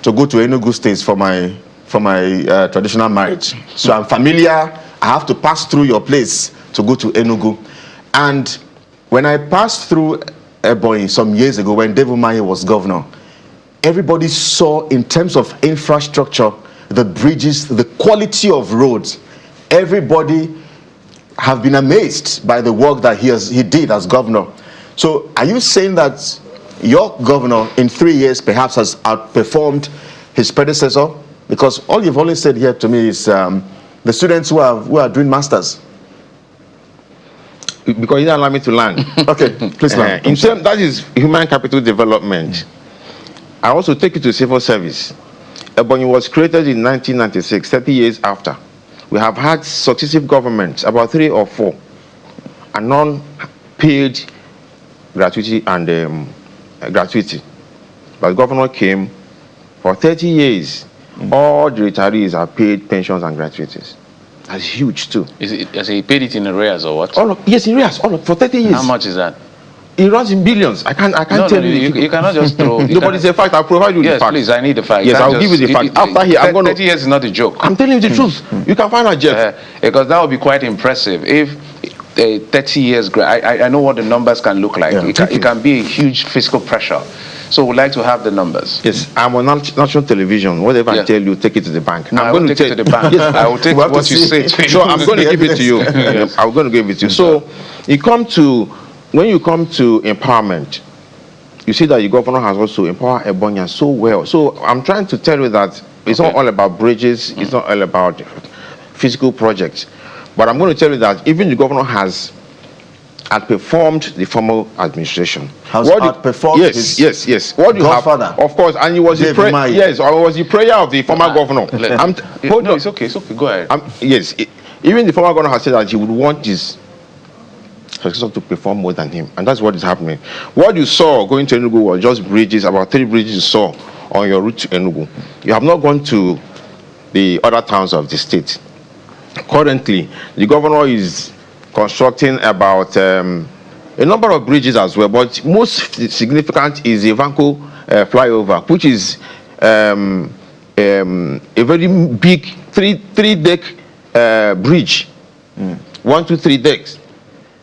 to go to Enugu State for my traditional marriage. So I'm familiar. I have to pass through your place to go to Enugu. And when I passed through Ebonyi some years ago, when Dave Umahi was governor, everybody saw, in terms of infrastructure, the bridges, the quality of roads. Everybody have been amazed by the work that he did as governor. So are you saying that your governor in 3 years perhaps has outperformed his predecessor? Because all you've only said here to me is the students who are doing masters. Because you don't allow me to land. Okay, please land. That is human capital development. I also take you to civil service. Ebonyi was created in 1996, 30 years after. We have had successive governments, about 3 or 4, and non-paid gratuity and gratuity. But the governor came for 30 years. All the retirees are paid pensions and gratuities. That's huge too. Has he paid it in arrears or what? Yes, in arrears. For 30 years. How much is that? It runs in billions. I can't tell you. You cannot just throw. No, but it's a fact. I'll provide you the fact. Yes, please. I need the fact. Yes, I'll give you the fact. After here, I'm going to. 30 years is not a joke. I'm telling you the truth. You can find out, Jeff. Because that would be quite impressive. If 30 years, I know what the numbers can look like. Yeah, it can be a huge fiscal pressure. So we'd like to have the numbers. Yes, I'm on national television. Whatever I tell you, take it to the bank. No, I'm I going will take it to the bank. Yes, I will take what you say to you. So I'm going to give it to you. Yes. I'm going to give it to you. So when you come to empowerment, you see that the governor has also empowered Ebonyi so well. So I'm trying to tell you that it's not all about bridges. It's not all about physical projects. But I'm going to tell you that even the governor has outperformed the former administration. Has outperformed yes. What do you have? Of course, and it was the prayer of the former governor. No, it's okay. Go ahead. Yes, even the former governor has said that he would want his successor to perform more than him, and that's what is happening. What you saw going to Enugu was just bridges, about 3 bridges you saw on your route to Enugu. You have not gone to the other towns of the state. Currently, the governor is constructing about a number of bridges as well, but most significant is the Vanco flyover, which is a very big three-deck bridge, 1, 2, 3 decks.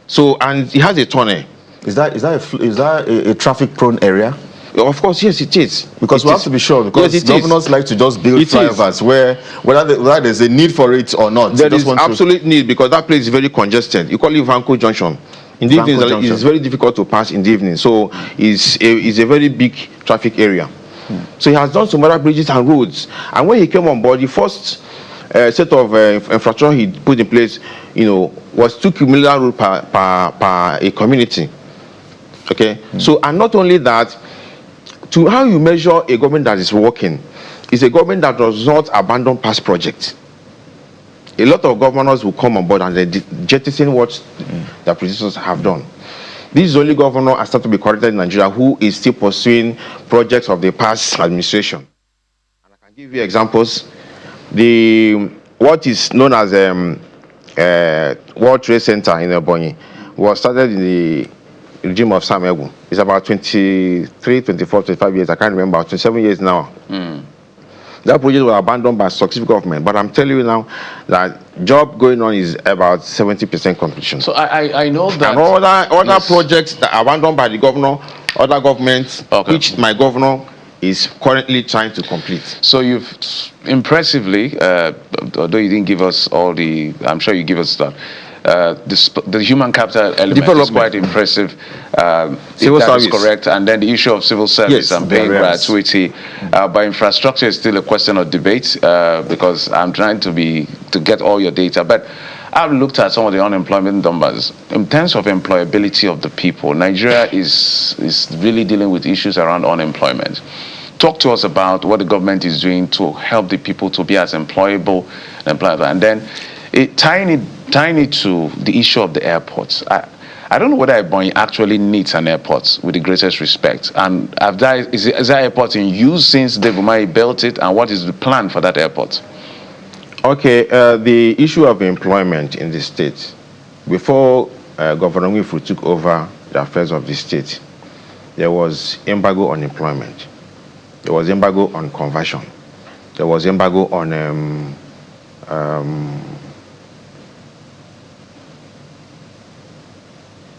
So, and it has a tunnel. Is that a traffic-prone area? Of course, yes, it is. Because we have to be sure, because governors like to just build flyovers where whether there's a need for it or not. There is absolute need, because that place is very congested. You call it Vanco Junction. In the evening, it's very difficult to pass in the evening. So it's a very big traffic area. So he has done some other bridges and roads. And when he came on board, the first set of infrastructure he put in place, was 2 kilometer road per a community. Okay. So, and not only that, to how you measure a government that is working is a government that does not abandon past projects. A lot of governors will come on board and they jettison what their predecessors have done. This is the only governor, I start to be corrected in Nigeria, who is still pursuing projects of the past administration. And I can give you examples. What is known as World Trade Center in Ebonyi was started in the regime of Sam Egwu. It's about 23, 24, 25 years. I can't remember, 27 years now. That project was abandoned by successive government. But I'm telling you now that job going on is about 70% completion. So I know that. And other projects that are abandoned by the governor, other governments, which my governor is currently trying to complete. So you've impressively, although you didn't give us all the, I'm sure you give us that. The human capital element is quite impressive. Civil service is correct, and then the issue of civil service and paying gratuity. But infrastructure is still a question of debate because I'm trying to get all your data. But I've looked at some of the unemployment numbers. In terms of employability of the people, Nigeria is really dealing with issues around unemployment. Talk to us about what the government is doing to help the people to be as employable and employable, and then tying it to the issue of the airports. I don't know whether Ebonyi actually needs an airport, with the greatest respect. And is that airport in use since David Umahi built it, and what is the plan for that airport? Okay, the issue of employment in the state, before Governor Nwifuru took over the affairs of the state, there was embargo on employment. There was embargo on conversion. There was embargo on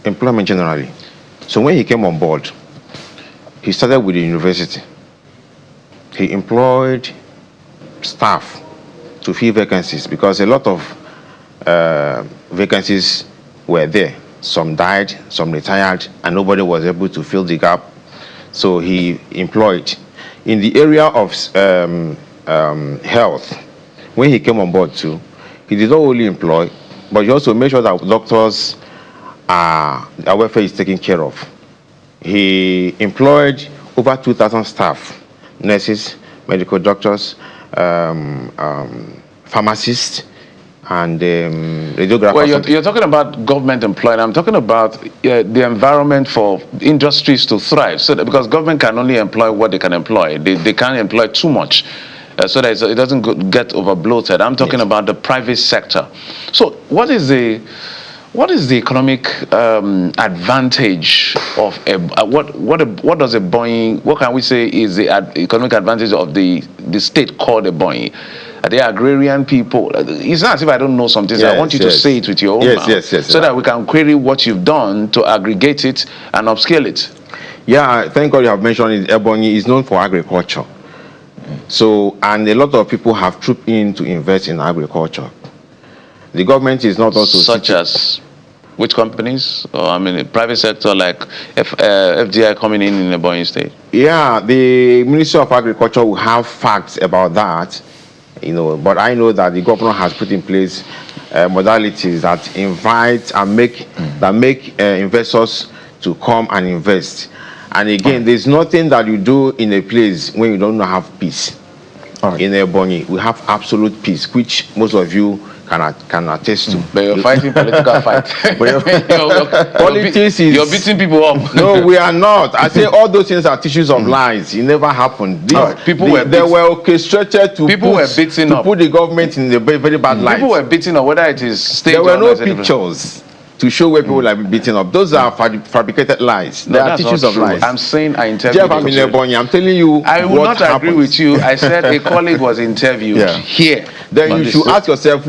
employment generally. So when he came on board, he started with the university. He employed staff to fill vacancies because a lot of vacancies were there. Some died, some retired, and nobody was able to fill the gap. So he employed. In the area of health, when he came on board too, he did not only employ, but he also made sure that doctors, their welfare is taken care of. He employed over 2,000 staff, nurses, medical doctors, pharmacists, and radiographers. Well, you're talking about government employment. I'm talking about the environment for industries to thrive. So because government can only employ what they can employ. They can't employ too much. So that it doesn't get over bloated. I'm talking about the private sector. So what is the economic advantage of what does Ebonyi? What can we say is the economic advantage of the state called Ebonyi? Are they agrarian people? It's not as if I don't know something. I want you to say it with your own mouth, so that we can query what you've done to aggregate it and upscale it. Yeah, thank God you have mentioned it. Ebonyi is known for agriculture. So, and a lot of people have trooped in to invest in agriculture. The government is not also... Such as which companies? Or, I mean, the private sector like FDI coming in Ebonyi State? Yeah, the Ministry of Agriculture will have facts about that, you know, but I know that the governor has put in place modalities that invite and make investors to come and invest. And again, there's nothing that you do in a place when you don't have peace. In Ebonyi, we have absolute peace, which most of you can attest to. But you're fighting political fight. Politics is... You're beating people up. No, we are not. I say all those things are tissues of lies. It never happened. They were orchestrated to put the government in a very, very bad light. People were beating up, whether it is state... There were no pictures to show where people have been beaten up. Those are fabricated lies. They are tissues of lies. I'm saying I interviewed... Jeff, I'm in Ebonyi. I'm telling you I will not agree with you. I said a colleague was interviewed here. Then you should ask yourself,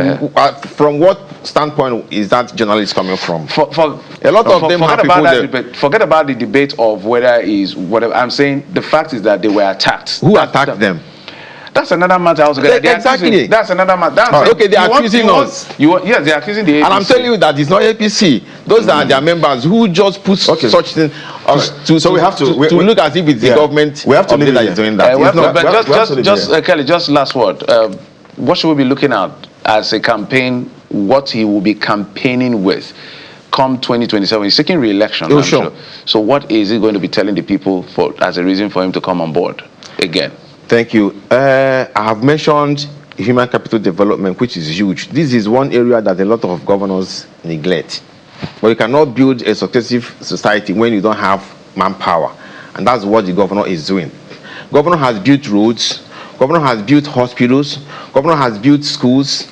from what standpoint is that journalist coming from? A lot of them have people... Forget about the debate of whether is whatever. I'm saying the fact is that they were attacked. Who attacked them? That's another matter altogether. Exactly. That's another matter. Okay, they are accusing us. Yes, they are accusing the APC. And I'm telling you that it's not APC. Those are their members who just put such things. So we have to look as if it's the government. We have to leave that is doing that. Kelly, just last word. What should we be looking at as a campaign? What he will be campaigning with come 2027? He's seeking re-election. Oh, sure. So what is he going to be telling the people as a reason for him to come on board again? Thank you. I have mentioned human capital development, which is huge. This is one area that a lot of governors neglect. But you cannot build a successive society when you don't have manpower. And that's what the governor is doing. Governor has built roads. Governor has built hospitals. Governor has built schools.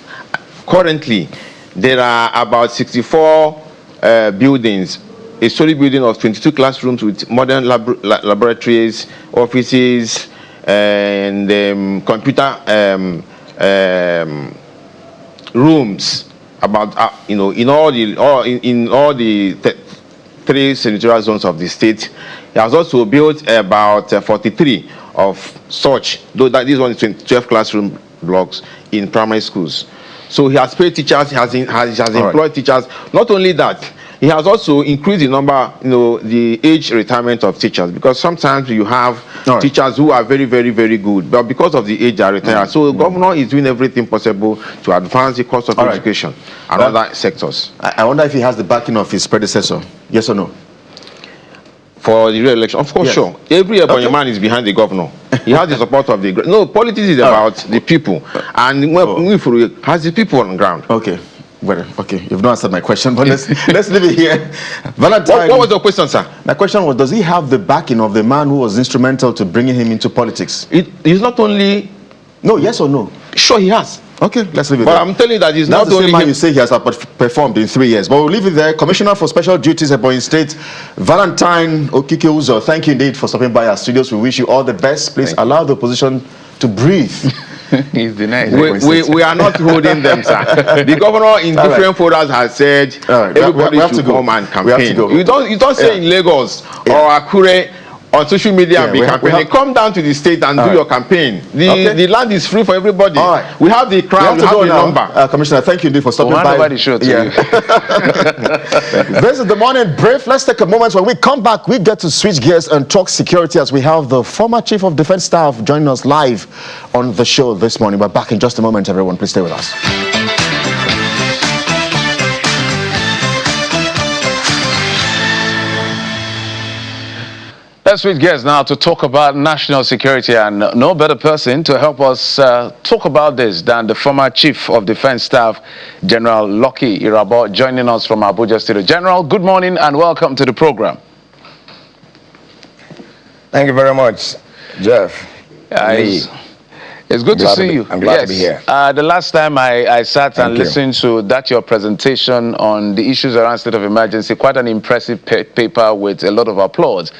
Currently, there are about 64 buildings, a story building of 22 classrooms with modern laboratories, offices, and computer rooms about in all the three senatorial zones of the state. He has also built about 43 of such, though that this one is 12 classroom blocks in primary schools. So he has paid teachers, he has employed teachers. Not only that, he has also increased the number, the age retirement of teachers, because sometimes you have teachers who are very, very, very good, but because of the age they are retired. So the governor is doing everything possible to advance the cost of education and other sectors. I wonder if he has the backing of his predecessor. Yes or no? For the re-election, of course, sure. Every Ebonyi man is behind the governor. He has the support of the... No, politics is about the people. And has the people on the ground. Okay. Well, okay, you've not answered my question, but let's leave it here. Valentine, what was your question, sir? My question was, does he have the backing of the man who was instrumental to bringing him into politics? He's not only... No, yes or no? Sure, he has. Okay, let's leave it there. But I'm telling you that he's not not the same man you say he has performed in 3 years. But we'll leave it there. Commissioner for Special Duties, Ebonyi State, Valentine Okike-Uzo, thank you indeed for stopping by our studios. We wish you all the best. Please allow the opposition to breathe. He's denied. We are not holding them, sir. The governor in different folders has said everybody should come and campaign. You don't say in Lagos or Akure on social media and be campaigning. Come down to the state and do your campaign. The land is free for everybody. We have the crowd, we have the number. Commissioner, thank you indeed for stopping by. The show to you. This is the morning brief. Let's take a moment. When we come back, we get to switch gears and talk security as we have the former Chief of Defense Staff joining us live on the show this morning. We're back in just a moment, everyone. Please stay with us. Let's switch gears now to talk about national security, and no better person to help us talk about this than the former Chief of Defense Staff, General Lucky Irabor, joining us from Abuja studio. General, good morning and welcome to the program. Thank you very much, Jeff. It's good to see you. I'm glad to be here. The last time I sat and listened to your presentation on the issues around state of emergency, quite an impressive paper with a lot of applause.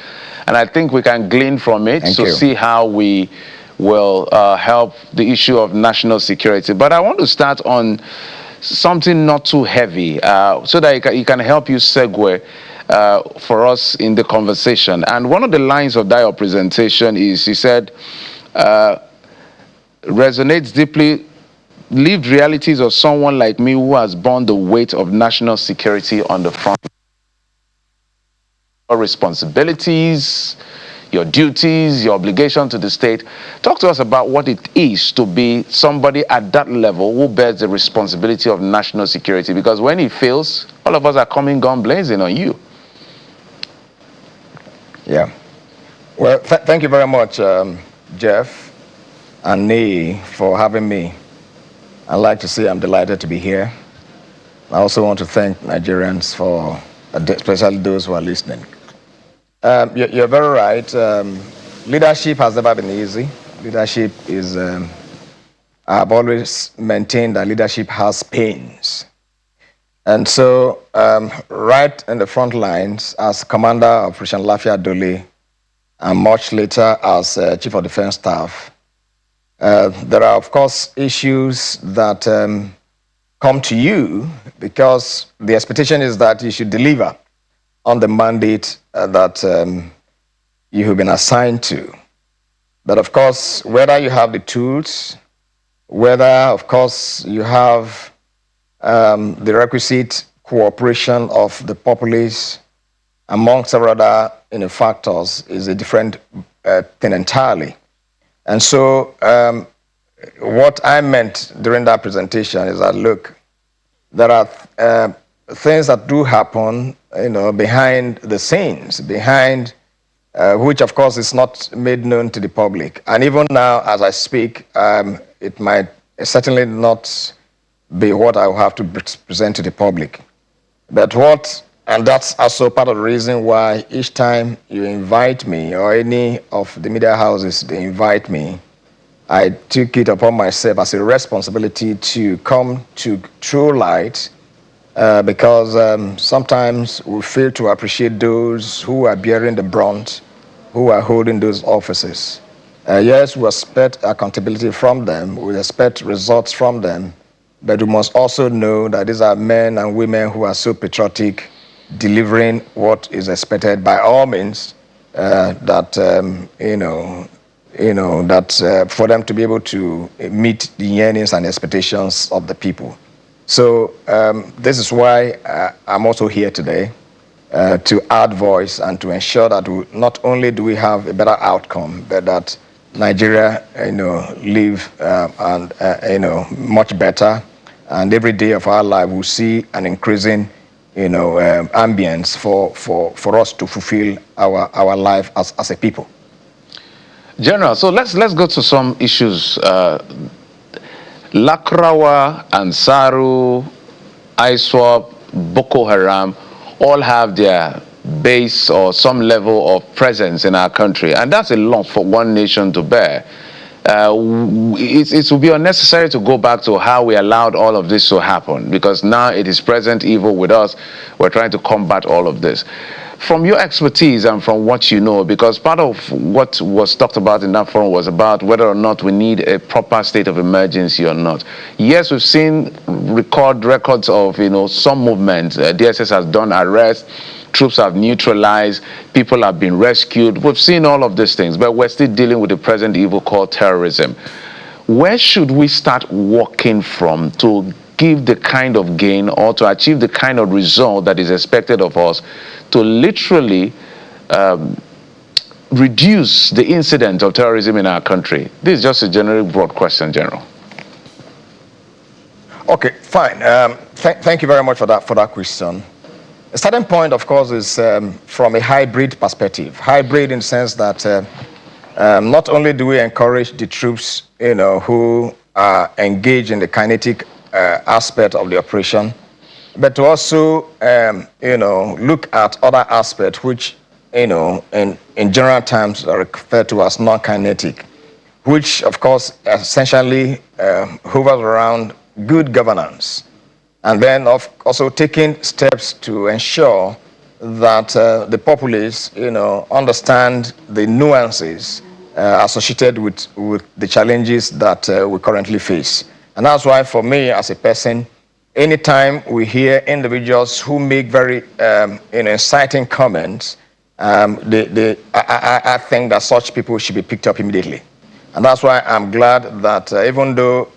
And I think we can glean from it to see how we will help the issue of national security. But I want to start on something not too heavy so that it can help you segue. for us in the conversation. And one of the lines of that presentation is, he said, resonates deeply, lived realities of someone like me who has borne the weight of national security on the front. Your responsibilities, your duties, your obligation to the state. Talk to us about what it is to be somebody at that level who bears the responsibility of national security, because when it fails, all of us are coming gun blazing on you. Yeah. Well, thank you very much, Jeff and Nee, for having me. I'd like to say I'm delighted to be here. I also want to thank Nigerians for, especially those who are listening. You're very right. Leadership has never been easy. Leadership is, I've always maintained that leadership has pains. And so, right in the front lines, as commander of Operation Lafia Dole, and much later as Chief of Defense Staff, there are, of course, issues that come to you because the expectation is that you should deliver on the mandate that you have been assigned to. But of course, whether you have the tools, whether, of course, you have the requisite cooperation of the populace, among several other factors, is a different thing entirely. And so what I meant during that presentation is that, look, there are things that do happen, behind the scenes, behind which, of course, is not made known to the public. And even now, as I speak, it might certainly not be what I will have to present to the public. But and that's also part of the reason why each time you invite me, or any of the media houses, they invite me, I took it upon myself as a responsibility to come to true light, because sometimes we fail to appreciate those who are bearing the brunt, who are holding those offices. Yes, we expect accountability from them, we expect results from them, but we must also know that these are men and women who are so patriotic, delivering what is expected by all means, that for them to be able to meet the yearnings and expectations of the people. So this is why I'm also here today, to add voice and to ensure that not only do we have a better outcome, but that Nigeria, live much better, and every day of our life we see an increasing, ambience for us to fulfill our life as a people. General, so let's go to some issues. Lakrawa, Ansaru, ISWAP, Boko Haram all have their base or some level of presence in our country, and that's a lot for one nation to bear. It would be unnecessary to go back to how we allowed all of this to happen, because now it is present evil with us. We're trying to combat all of this. From your expertise and from what you know, because part of what was talked about in that forum was about whether or not we need a proper state of emergency or not. Yes, we've seen records of some movements. DSS has done arrests, troops have neutralized, people have been rescued. We've seen all of these things, but we're still dealing with the present evil called terrorism. Where should we start working from to give the kind of gain or to achieve the kind of result that is expected of us to literally reduce the incidence of terrorism in our country? This is just a general broad question, General. Okay, fine. Thank you very much for that question. A starting point, of course, is from a hybrid perspective. Hybrid in the sense that not only do we encourage the troops, who are engaged in the kinetic aspect of the operation, but to also, look at other aspects which, in general terms are referred to as non-kinetic, which, of course, essentially hovers around good governance. And then also taking steps to ensure that the populace, understand the nuances associated with the challenges that we currently face. And that's why, for me as a person, anytime we hear individuals who make very inciting comments, I think that such people should be picked up immediately. And that's why I'm glad that even though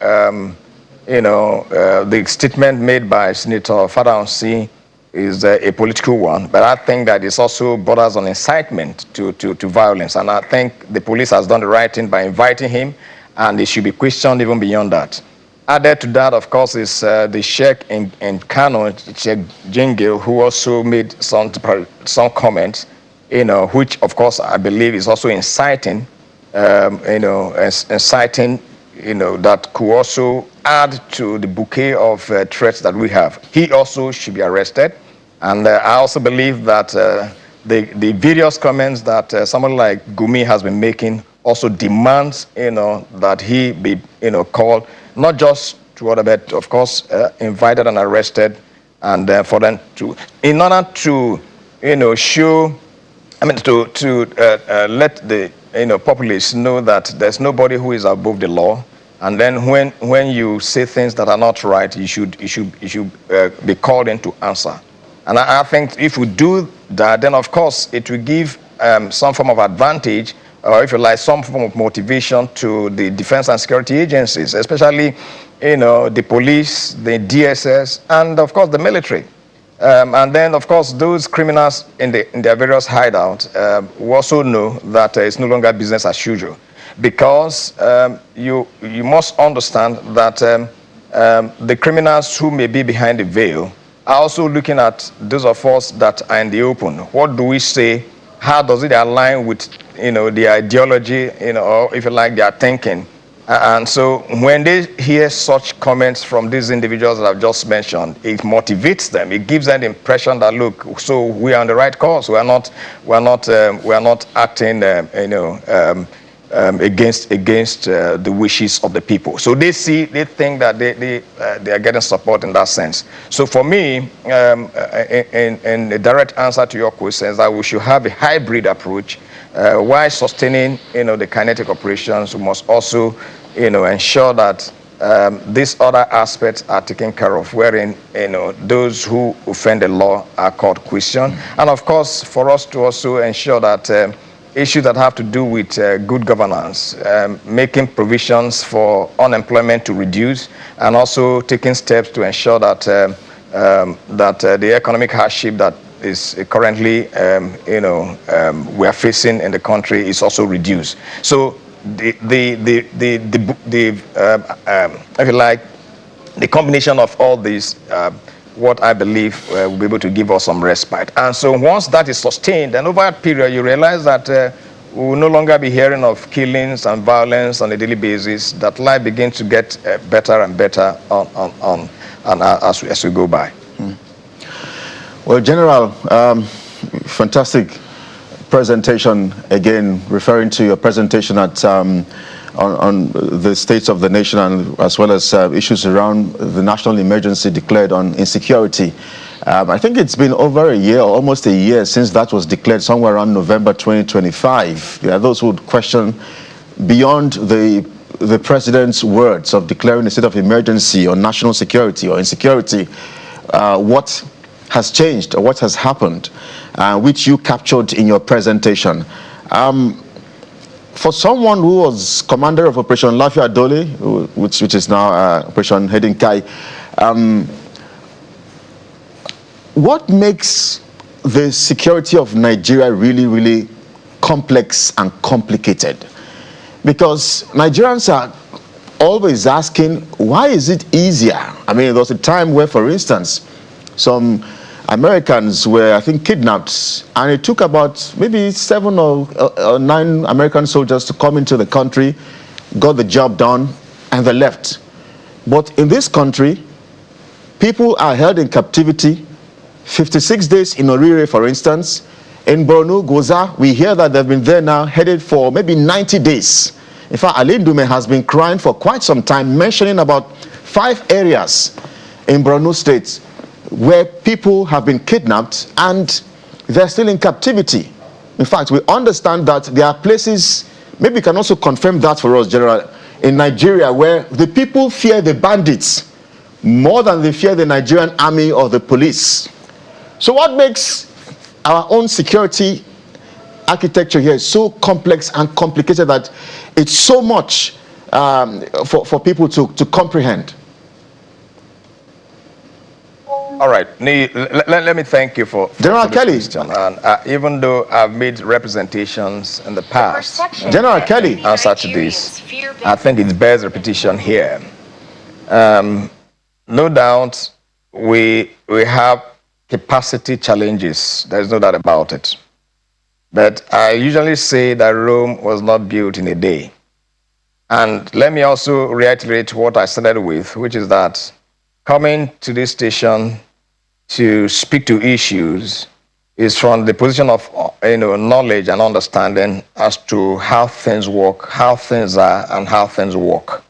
the statement made by Senator Fadaunsi is a political one, but I think that it also borders on incitement to violence. And I think the police has done the right thing by inviting him, and it should be questioned even beyond that. Added to that, of course, is the Sheikh in Kano, Sheikh Jingil, who also made some comments, which, of course, I believe is also inciting, that could also add to the bouquet of threats that we have. He also should be arrested. And I also believe that the various comments that someone like Gumi has been making also demands, that he be, called, not just to order, but of course, invited and arrested, and for them to, in order to, show, to let the populace know that there's nobody who is above the law. And then when you say things that are not right, you should be called in to answer. And I think if we do that, then of course it will give some form of advantage, or if you like, some form of motivation to the defense and security agencies, especially the police, the DSS, and of course the military. And then, of course, those criminals in their various hideouts will also know that it's no longer business as usual, because you must understand that the criminals who may be behind the veil are also looking at those of us that are in the open. What do we say? How does it align with the ideology, or if you like, their thinking? And so when they hear such comments from these individuals that I've just mentioned, it motivates them. It gives them the impression that, look, so we are on the right course. We are not acting, against the wishes of the people. So they think that they are getting support in that sense. So for me, in a direct answer to your question, is that we should have a hybrid approach. While sustaining, the kinetic operations, we must also, ensure that these other aspects are taken care of, wherein, those who offend the law are called question. And of course, for us to also ensure that issues that have to do with good governance, making provisions for unemployment to reduce, and also taking steps to ensure that the economic hardship that is currently, we are facing in the country is also reduced. So if you like, the combination of all these, what I believe will be able to give us some respite. And so once that is sustained, then over a period, you realize that we will no longer be hearing of killings and violence on a daily basis, that life begins to get better and better as we go by. Well, General, fantastic presentation, again, referring to your presentation at on the states of the nation, and as well as issues around the national emergency declared on insecurity. I think it's been over a year, or almost a year, since that was declared, somewhere around November 2025. There are those who would question, beyond the president's words of declaring a state of emergency on national security or insecurity, what has changed or what has happened, which you captured in your presentation. For someone who was commander of Operation Lafia Dole, which is now Operation Hedinkai, what makes the security of Nigeria really, really complex and complicated? Because Nigerians are always asking, why is it easier? I mean, there was a time where, for instance, some Americans were, I think, kidnapped, and it took about maybe 7 or 9 American soldiers to come into the country, got the job done, and they left. But in this country, people are held in captivity 56 days in Orire, for instance. In Borno, Goza, we hear that they've been there now, headed for maybe 90 days. In fact, Alain Dume has been crying for quite some time, mentioning about 5 areas in Borno State where people have been kidnapped and they're still in captivity. In fact, we understand that there are places, maybe you can also confirm that for us, General, in Nigeria, where the people fear the bandits more than they fear the Nigerian army or the police. So what makes our own security architecture here is so complex and complicated that it's so much for people to comprehend? All right, let me thank you for General this Kelly. question. And even though I've made representations in the past, General Kelly, answer to this, I think it bears repetition here. No doubt we have capacity challenges. There's no doubt about it. But I usually say that Rome was not built in a day. And let me also reiterate what I started with, which is that coming to this station to speak to issues is from the position of knowledge and understanding as to how things work, how things are, and how things work.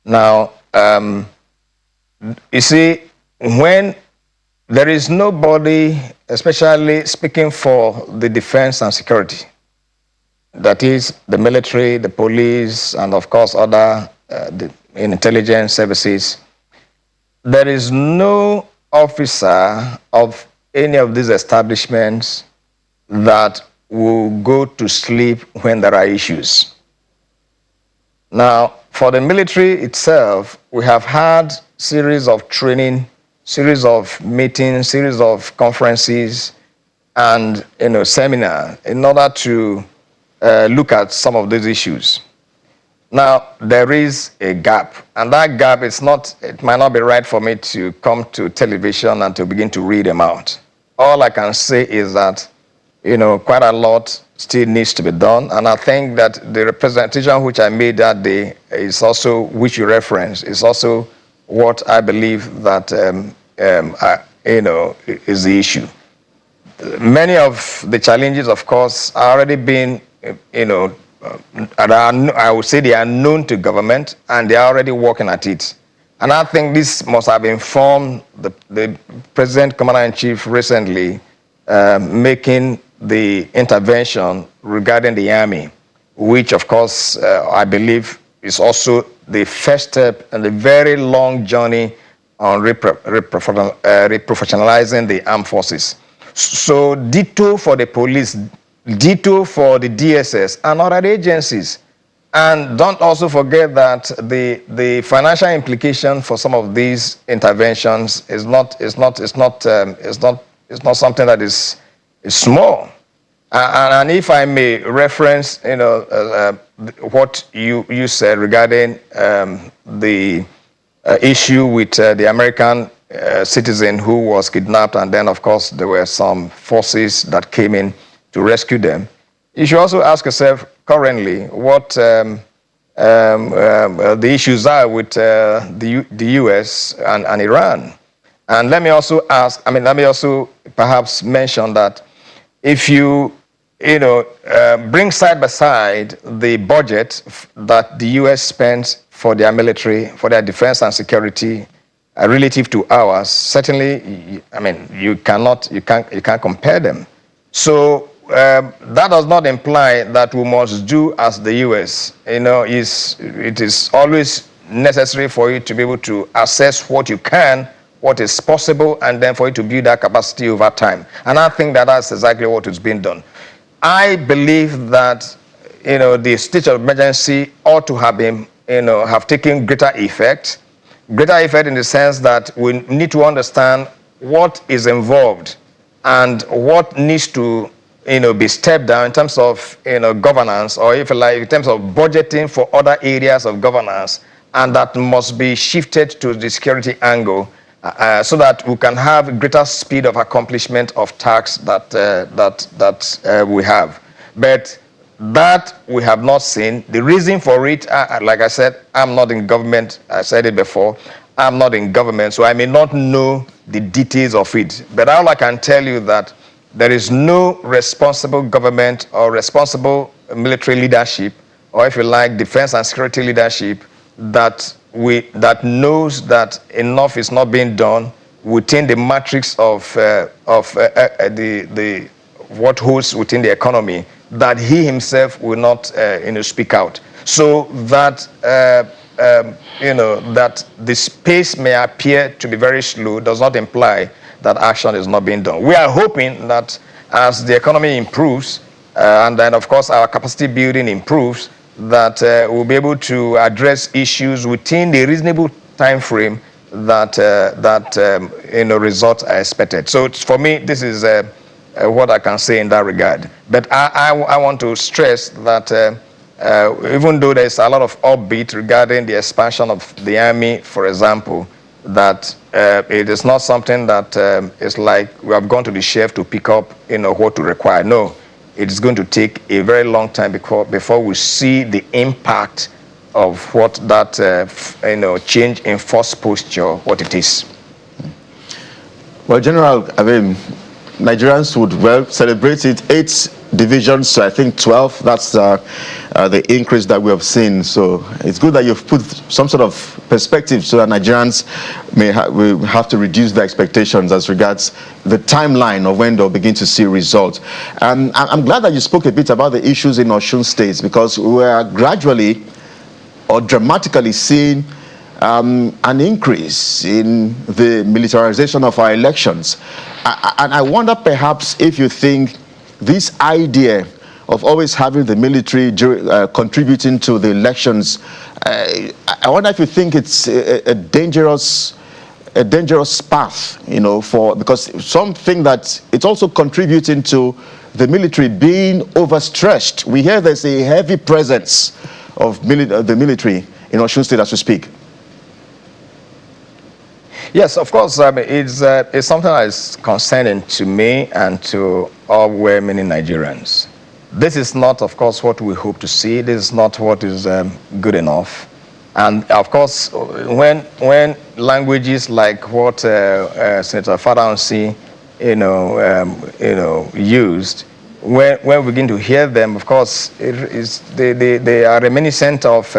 Now, you see, when there is nobody, especially speaking for the defense and security, that is the military, the police, and of course other intelligence services, there is no officer of any of these establishments that will go to sleep when there are issues. Now, for the military itself, we have had series of training, series of meetings, series of conferences, and seminar in order to look at some of these issues. Now, there is a gap, and that gap it might not be right for me to come to television and to begin to read them out. All I can say is that, quite a lot still needs to be done, and I think that the representation which I made that day is also, which you reference, is also what I believe that, is the issue. Many of the challenges, of course, are already been, I would say they are known to government and they are already working at it. And I think this must have informed the President Commander-in-Chief recently making the intervention regarding the army, which of course I believe is also the first step in the very long journey on reprofessionalizing the armed forces. So ditto for the police, ditto for the DSS and other agencies. And don't also forget that the financial implication for some of these interventions is not something that is small. And if I may reference, what you said regarding the issue with the American citizen who was kidnapped, and then of course there were some forces that came in to rescue them. You should also ask yourself currently what the issues are with the U.S. and Iran. And let me also perhaps mention that if you bring side by side the budget that the U.S. spends for their military, for their defense and security, relative to ours, certainly, you can't compare them. So that does not imply that we must do as the U.S. It is always necessary for you to be able to assess what you can, what is possible, and then for you to build that capacity over time. And I think that that's exactly what is being done. I believe that the state of emergency ought to have been have taken greater effect in the sense that we need to understand what is involved and what needs to be stepped down in terms of governance, or if you like, in terms of budgeting for other areas of governance, and that must be shifted to the security angle so that we can have greater speed of accomplishment of tasks that we have. But that we have not seen. The reason for it, like I said, I'm not in government. I said it before. I'm not in government, so I may not know the details of it. But all I can tell you that there is no responsible government or responsible military leadership, or if you like, defense and security leadership, that knows that enough is not being done within the matrix of what holds within the economy, that he himself will not speak out. So that that the pace may appear to be very slow does not imply that action is not being done. We are hoping that as the economy improves, and then of course our capacity building improves, that we'll be able to address issues within the reasonable time frame that results are expected. So for me, this is what I can say in that regard. But I want to stress that even though there's a lot of upbeat regarding the expansion of the army, for example, that it is not something that is like we have gone to the shelf to pick up, what to require. No, it is going to take a very long time before we see the impact of what that change in force posture, what it is. Well, General, I mean, Nigerians would celebrate it. 8 divisions to I think 12. That's the increase that we have seen. So it's good that you've put some sort of perspective so that Nigerians will have to reduce their expectations as regards the timeline of when they'll begin to see results. And I'm glad that you spoke a bit about the issues in Osun State, because we are gradually or dramatically seeing an increase in the militarization of our elections. And I wonder perhaps if you think this idea of always having the military contributing to the elections, I wonder if you think it's a dangerous path, because something that it's also contributing to the military being overstretched. We hear there's a heavy presence of the military in Osun State as we speak. Yes, of course. It's something that is concerning to me and to all many Nigerians. This is not, of course, what we hope to see. This is not what is good enough. And of course, when languages like what Senator Fadaunsi, used, when we begin to hear them, of course, they are reminiscent of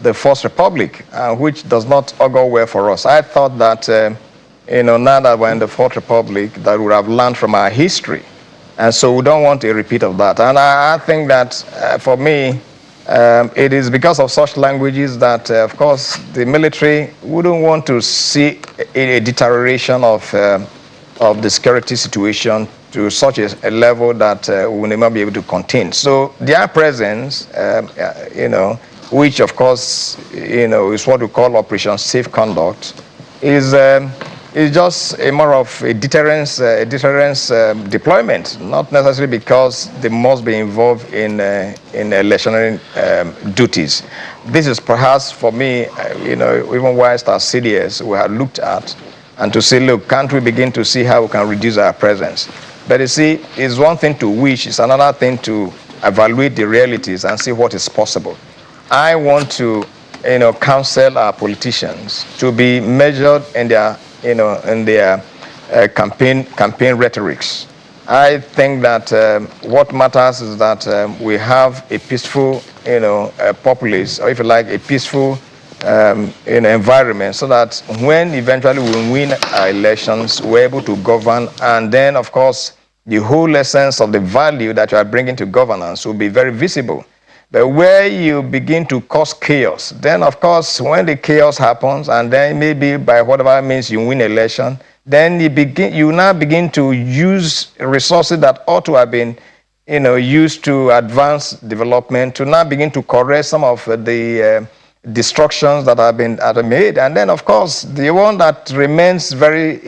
the First Republic, which does not augur well for us. I thought that, now that we're in the Fourth Republic, that we would have learned from our history. And so we don't want a repeat of that. And I think that, for me, it is because of such languages that, of course, the military wouldn't want to see a deterioration of the security situation to such a level that we will never be able to contain. So their presence, which of course, is what we call Operation Safe Conduct, is just a more of a deterrence deployment, not necessarily because they must be involved in electionary duties. This is perhaps for me, even whilst as CDS we have looked at, and to say, look, can't we begin to see how we can reduce our presence? But you see, it's one thing to wish, it's another thing to evaluate the realities and see what is possible. I want to, counsel our politicians to be measured in their, campaign rhetorics. I think that what matters is that we have a peaceful, populace, or if you like, a peaceful, environment, so that when eventually we win our elections, we're able to govern, and then, of course, the whole essence of the value that you are bringing to governance will be very visible. But where you begin to cause chaos, then of course, when the chaos happens, and then maybe by whatever means you win election, then you now begin to use resources that ought to have been, used to advance development, to now begin to correct some of the destructions that have been made. And then of course, the one that remains very,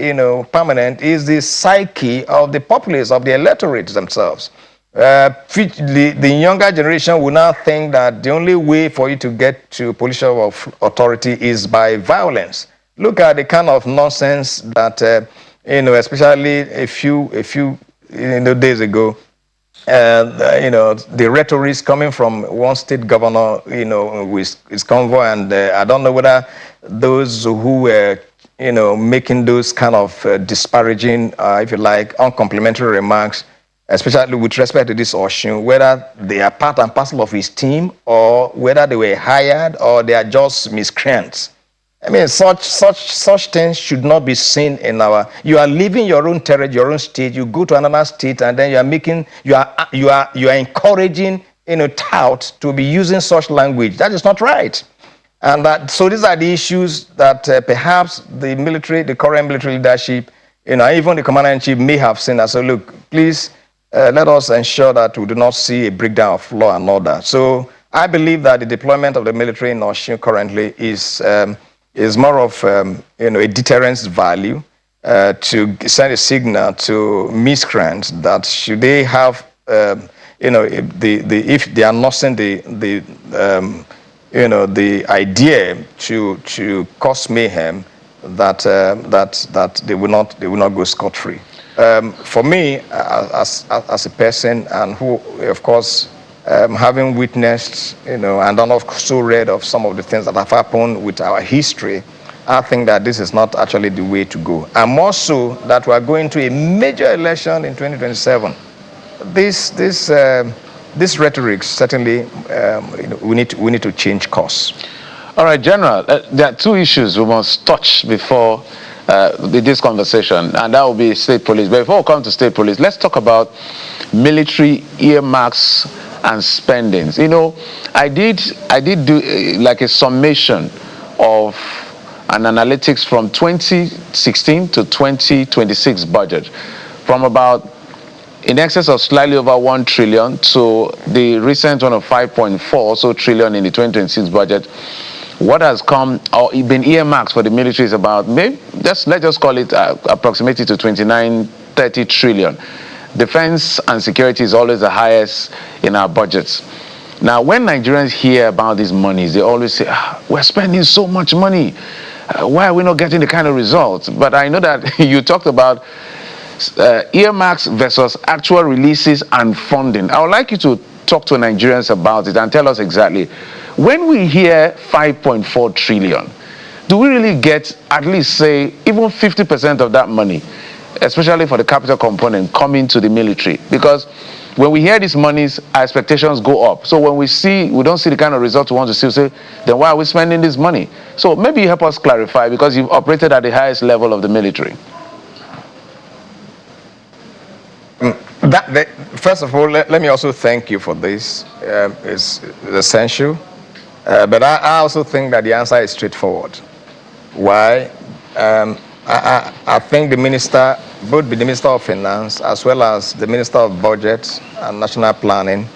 permanent is the psyche of the populace, of the electorate themselves. The younger generation will now think that the only way for you to get to position of authority is by violence. Look at the kind of nonsense that, especially a few days ago, the rhetoric coming from one state governor, with his convoy, and I don't know whether those who were, making those kind of disparaging, if you like, uncomplimentary remarks, especially with respect to this Osun, whether they are part and parcel of his team, or whether they were hired, or they are just miscreants. I mean, such things should not be seen in our. You are leaving your own territory, your own state. You go to another state, and then you are encouraging, tout to be using such language. That is not right. And so these are the issues that perhaps the military, the current military leadership, even the commander-in-chief may have seen and said, look, please let us ensure that we do not see a breakdown of law and order. So I believe that the deployment of the military in Osun currently is more of a deterrence value to send a signal to miscreants that should they have if they are nursing the idea to cause mayhem, that they will not go scot-free. For me, as a person, and who, of course, having witnessed, and also read of some of the things that have happened with our history, I think that this is not actually the way to go. And more so that we are going to a major election in 2027. This rhetoric certainly we need to change course. All right, General. There are two issues we must touch before this conversation, and that will be state police. But before we come to state police, let's talk about military earmarks and spendings. I did do like a summation of an analytics from 2016 to 2026 budget, from about in excess of slightly over 1 trillion to the recent one of 5.4 so trillion in the 2026 budget. What has come or been earmarked for the military is about, let's just call it approximately to 29-30 trillion. Defense and security is always the highest in our budgets. Now, when Nigerians hear about these monies, they always say, we're spending so much money. Why are we not getting the kind of results? But I know that you talked about earmarks versus actual releases and funding. I would like you to talk to Nigerians about it and tell us exactly, when we hear 5.4 trillion, do we really get at least, say, even 50% of that money, especially for the capital component, coming to the military? Because when we hear these monies, our expectations go up. So when we don't see the kind of results we want to see, we say, then why are we spending this money? So maybe you help us clarify, because you've operated at the highest level of the military. First of all, let me also thank you for this. It's essential. But I also think that the answer is straightforward. Why? I think the minister, both the Minister of Finance as well as the Minister of Budget and National Planning,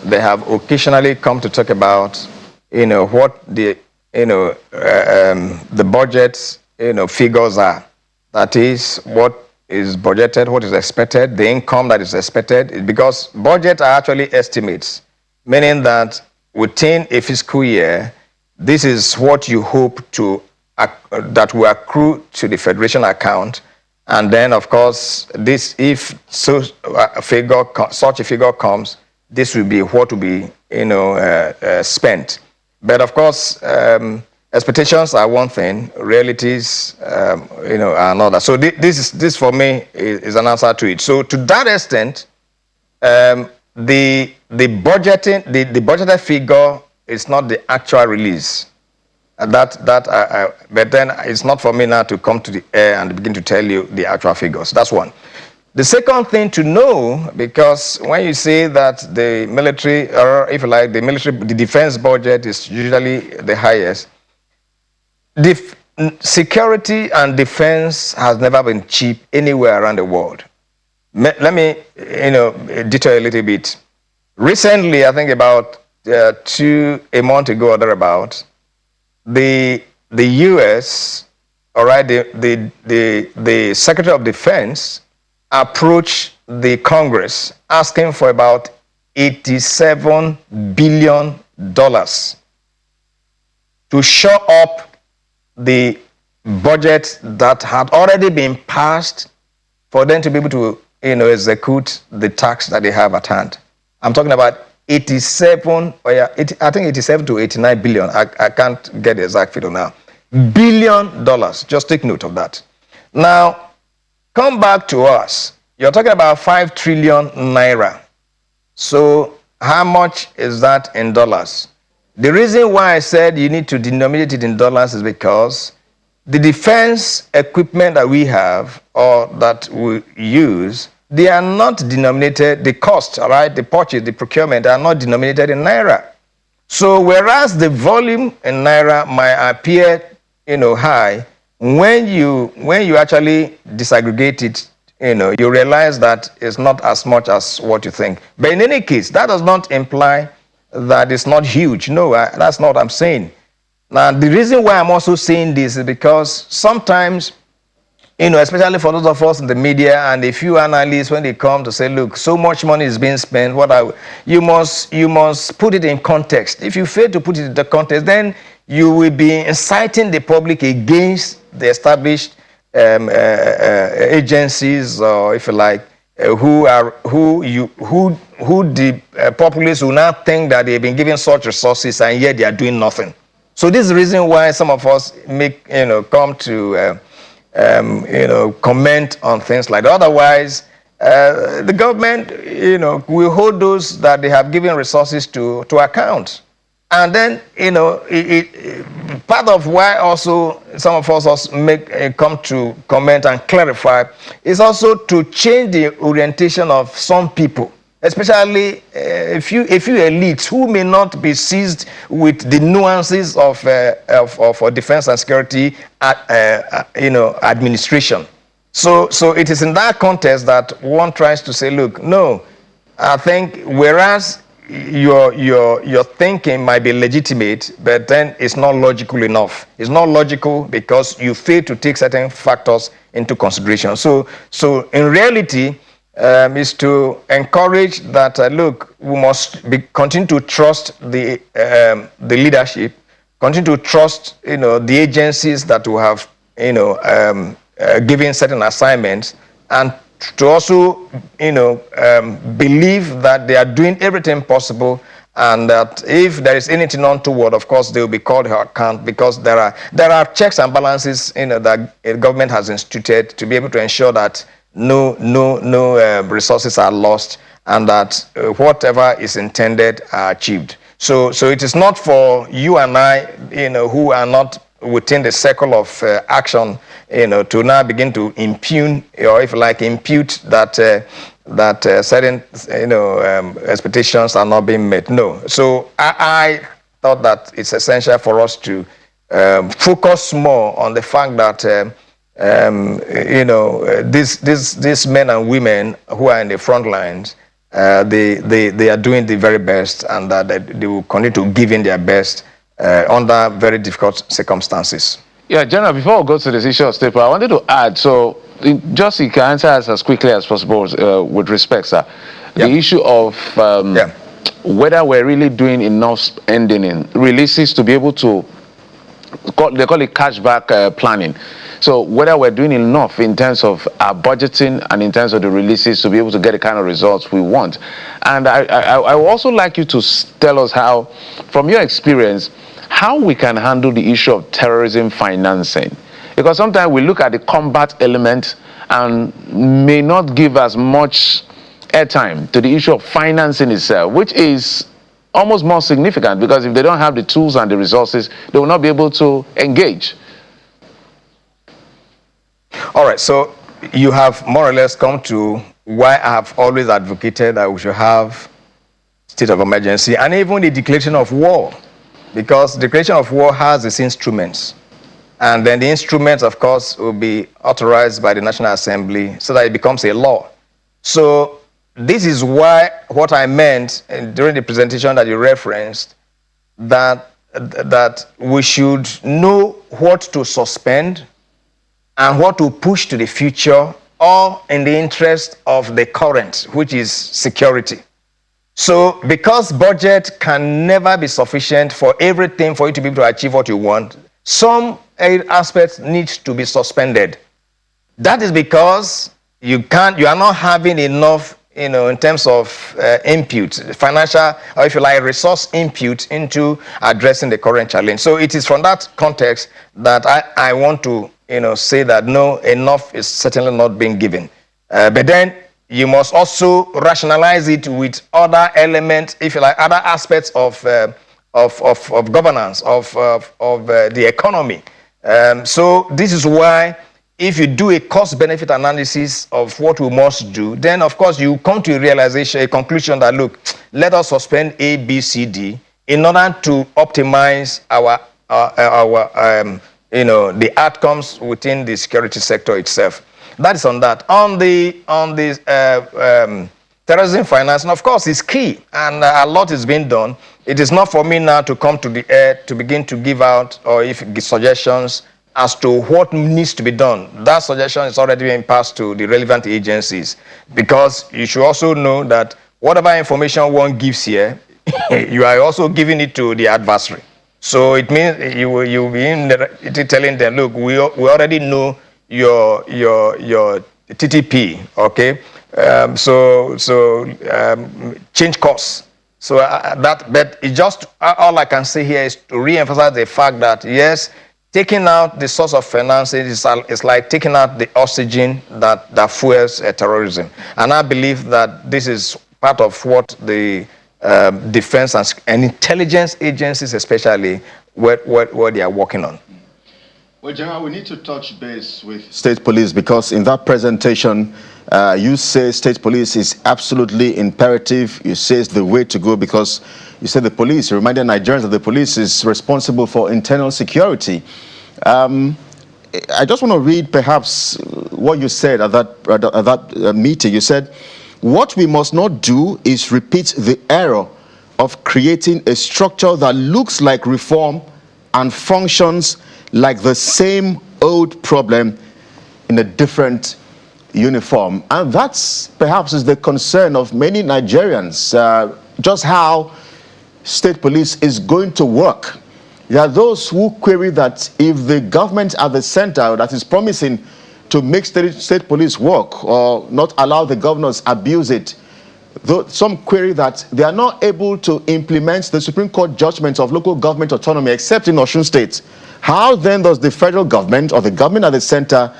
they have occasionally come to talk about, what the budget, figures are. That is what is budgeted, what is expected, the income that is expected, because budgets are actually estimates, meaning that within a fiscal year, this is what you hope to that will accrue to the federation account, and then of course this, if such a figure comes, this will be what will be spent. But of course, expectations are one thing, realities are another. So this for me is an answer to it. So to that extent, the budgeted figure is not the actual release. But then it's not for me now to come to the air and begin to tell you the actual figures. That's one. The second thing to know, because when you say that the military, or if you like, the defense budget is usually the highest, security and defense has never been cheap anywhere around the world. Let me, detail a little bit. Recently, I think about a month ago or thereabout, the U.S., all right, the Secretary of Defense approached the Congress asking for about $87 billion to shore up the budget that had already been passed for them to be able to execute the tax that they have at hand. I'm talking about 87, I think 87 to 89 billion. I can't get the exact figure now. $1 billion. Just take note of that. Now, come back to us. You're talking about 5 trillion naira. So how much is that in dollars? The reason why I said you need to denominate it in dollars is because the defense equipment that we have or that we use, they are not denominated, the cost, all right, the purchase, the procurement are not denominated in naira. So whereas the volume in Naira might appear, high, when you actually disaggregate it, you realize that it's not as much as what you think. But in any case, that does not imply that it's not huge. No, that's not what I'm saying. Now, the reason why I'm also saying this is because sometimes, especially for those of us in the media and a few analysts, when they come to say, look, so much money is being spent, you must put it in context. If you fail to put it in the context, then you will be inciting the public against the established agencies, or if you like, who the populace will not think that they've been given such resources and yet they are doing nothing. So this is the reason why some of us come to comment on things like that. Otherwise, the government, will hold those that they have given resources to account. And then, part of why also some of us also come to comment and clarify is also to change the orientation of some people, especially a few elites who may not be seized with the nuances of defense and security, administration. So it is in that context that one tries to say, look, no, I think whereas your thinking might be legitimate, but then it's not logical enough. It's not logical because you fail to take certain factors into consideration. So in reality, is to encourage that look, we must continue to trust the leadership, continue to trust the agencies that will have given certain assignments, and to also believe that they are doing everything possible, and that if there is anything untoward, of course they will be called to account, because there are checks and balances that the government has instituted to be able to ensure that no resources are lost, and that whatever is intended are achieved. So it is not for you and I, who are not within the circle of action, to now begin to impugn, or if you like, impute that certain expectations are not being met. No. So I thought that it's essential for us to focus more on the fact that these men and women who are in the front lines, they are doing the very best, and that they will continue to give in their best under very difficult circumstances. Yeah, General, before we go to this issue of staple, I wanted to add, so just you can answer us as quickly as possible with respect, sir. The issue of whether we're really doing enough spending in releases to be able to, they call it cashback planning. So whether we're doing enough in terms of our budgeting and in terms of the releases to be able to get the kind of results we want. And I would also like you to tell us how, from your experience, how we can handle the issue of terrorism financing. Because sometimes we look at the combat element and may not give as much airtime to the issue of financing itself, which is almost more significant, because if they don't have the tools and the resources, they will not be able to engage. All right, so you have more or less come to why I have always advocated that we should have state of emergency and even the declaration of war, because the declaration of war has its instruments, and then the instruments, of course, will be authorized by the National Assembly so that it becomes a law. So this is why what I meant during the presentation that you referenced, that we should know what to suspend and what to push to the future, all in the interest of the current, which is security. So because budget can never be sufficient for everything for you to be able to achieve what you want, some aspects need to be suspended. That is because you are not having enough, in terms of input, financial, or if you like, resource input into addressing the current challenge. So it is from that context that I want to say that no, enough is certainly not being given. But then you must also rationalize it with other elements, if you like, other aspects of governance, of the economy. So this is why, if you do a cost-benefit analysis of what we must do, then of course you come to a conclusion that, look, let us suspend A, B, C, D in order to optimize the outcomes within the security sector itself. That is on that. On the terrorism financing, of course, is key, and a lot is being done. It is not for me now to come to the air to begin to give out or give suggestions as to what needs to be done. That suggestion is already being passed to the relevant agencies, because you should also know that whatever information one gives here, you are also giving it to the adversary. So it means you be telling them, look, we already know your TTP, okay? Change course. So but it just, all I can say here is to re-emphasize the fact that yes, taking out the source of financing is like taking out the oxygen that fuels terrorism. And I believe that this is part of what the defense and intelligence agencies especially, what they are working on. Well, General, we need to touch base with state police, because in that presentation, you say state police is absolutely imperative. You say it's the way to go, because you said the police, you reminded Nigerians that the police is responsible for internal security. I just want to read perhaps what you said at that meeting. You said, what we must not do is repeat the error of creating a structure that looks like reform and functions like the same old problem in a different uniform. And that's perhaps is the concern of many Nigerians, just how state police is going to work. There are those who query that if the government at the center that is promising to make state police work or not allow the governors abuse it, though some query that they are not able to implement the Supreme Court judgments of local government autonomy except in Osun State. How then does the federal government or the government at the center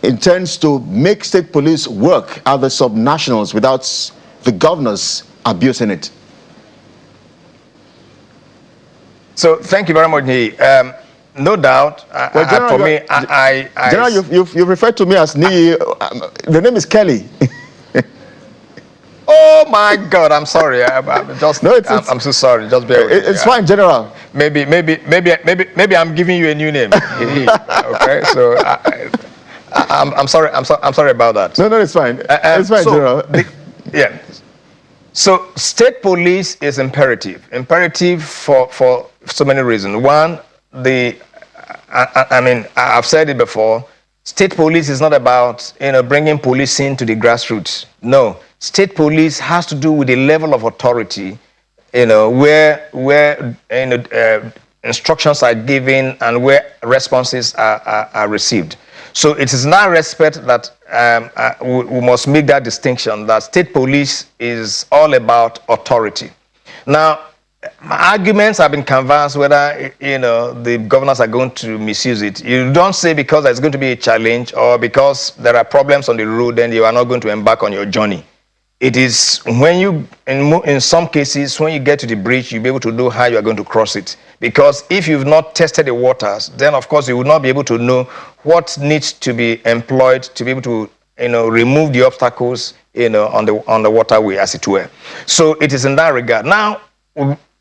intends to make state police work at the subnationals without the governors abusing it? So thank you very much, Nii. No doubt. Well, General, for me, General, you've referred to me as Nii. The name is Kelly. Oh my God! I'm sorry. I'm so sorry. Just bear with me. It's fine, General. Maybe I'm giving you a new name. Okay, so I'm sorry. I'm sorry about that. No, it's fine. It's fine, General. Yeah. So state police is imperative for so many reasons. One, I've said it before. State police is not about bringing policing to the grassroots. No, state police has to do with the level of authority, where instructions are given and where responses are received. So it is in that respect that we must make that distinction, that state police is all about authority. Now, arguments have been canvassed whether the governors are going to misuse it. You don't say because there's going to be a challenge or because there are problems on the road, then you are not going to embark on your journey. It is when you, in some cases, when you get to the bridge, you'll be able to know how you are going to cross it. Because if you've not tested the waters, then of course you will not be able to know what needs to be employed to be able to remove the obstacles on the waterway, as it were. So it is in that regard. Now,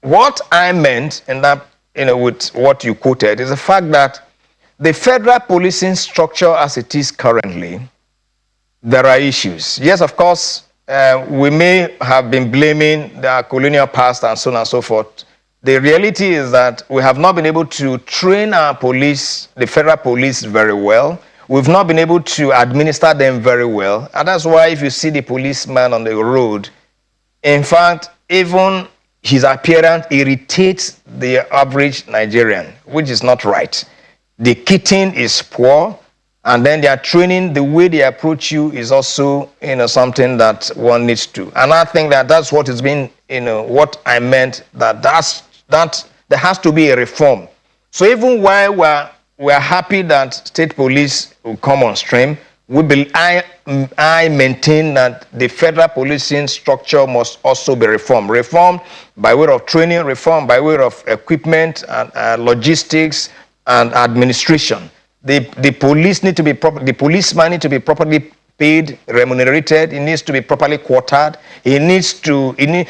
what I meant in that, with what you quoted, is the fact that the federal policing structure as it is currently, there are issues. Yes, of course, we may have been blaming the colonial past and so on and so forth. The reality is that we have not been able to train our police, the federal police, very well. We've not been able to administer them very well. And that's why if you see the policeman on the road, in fact, even his appearance irritates the average Nigerian, which is not right. The kitting is poor, and then their training, the way they approach you is also something that one needs to. And I think that that's what has been, what I meant, that there has to be a reform. So even while we're happy that state police will come on stream, I maintain that the federal policing structure must also be reformed. Reformed by way of training, reformed by way of equipment and logistics and administration. The police need to be the policeman need to be properly paid, remunerated. He needs to be properly quartered. The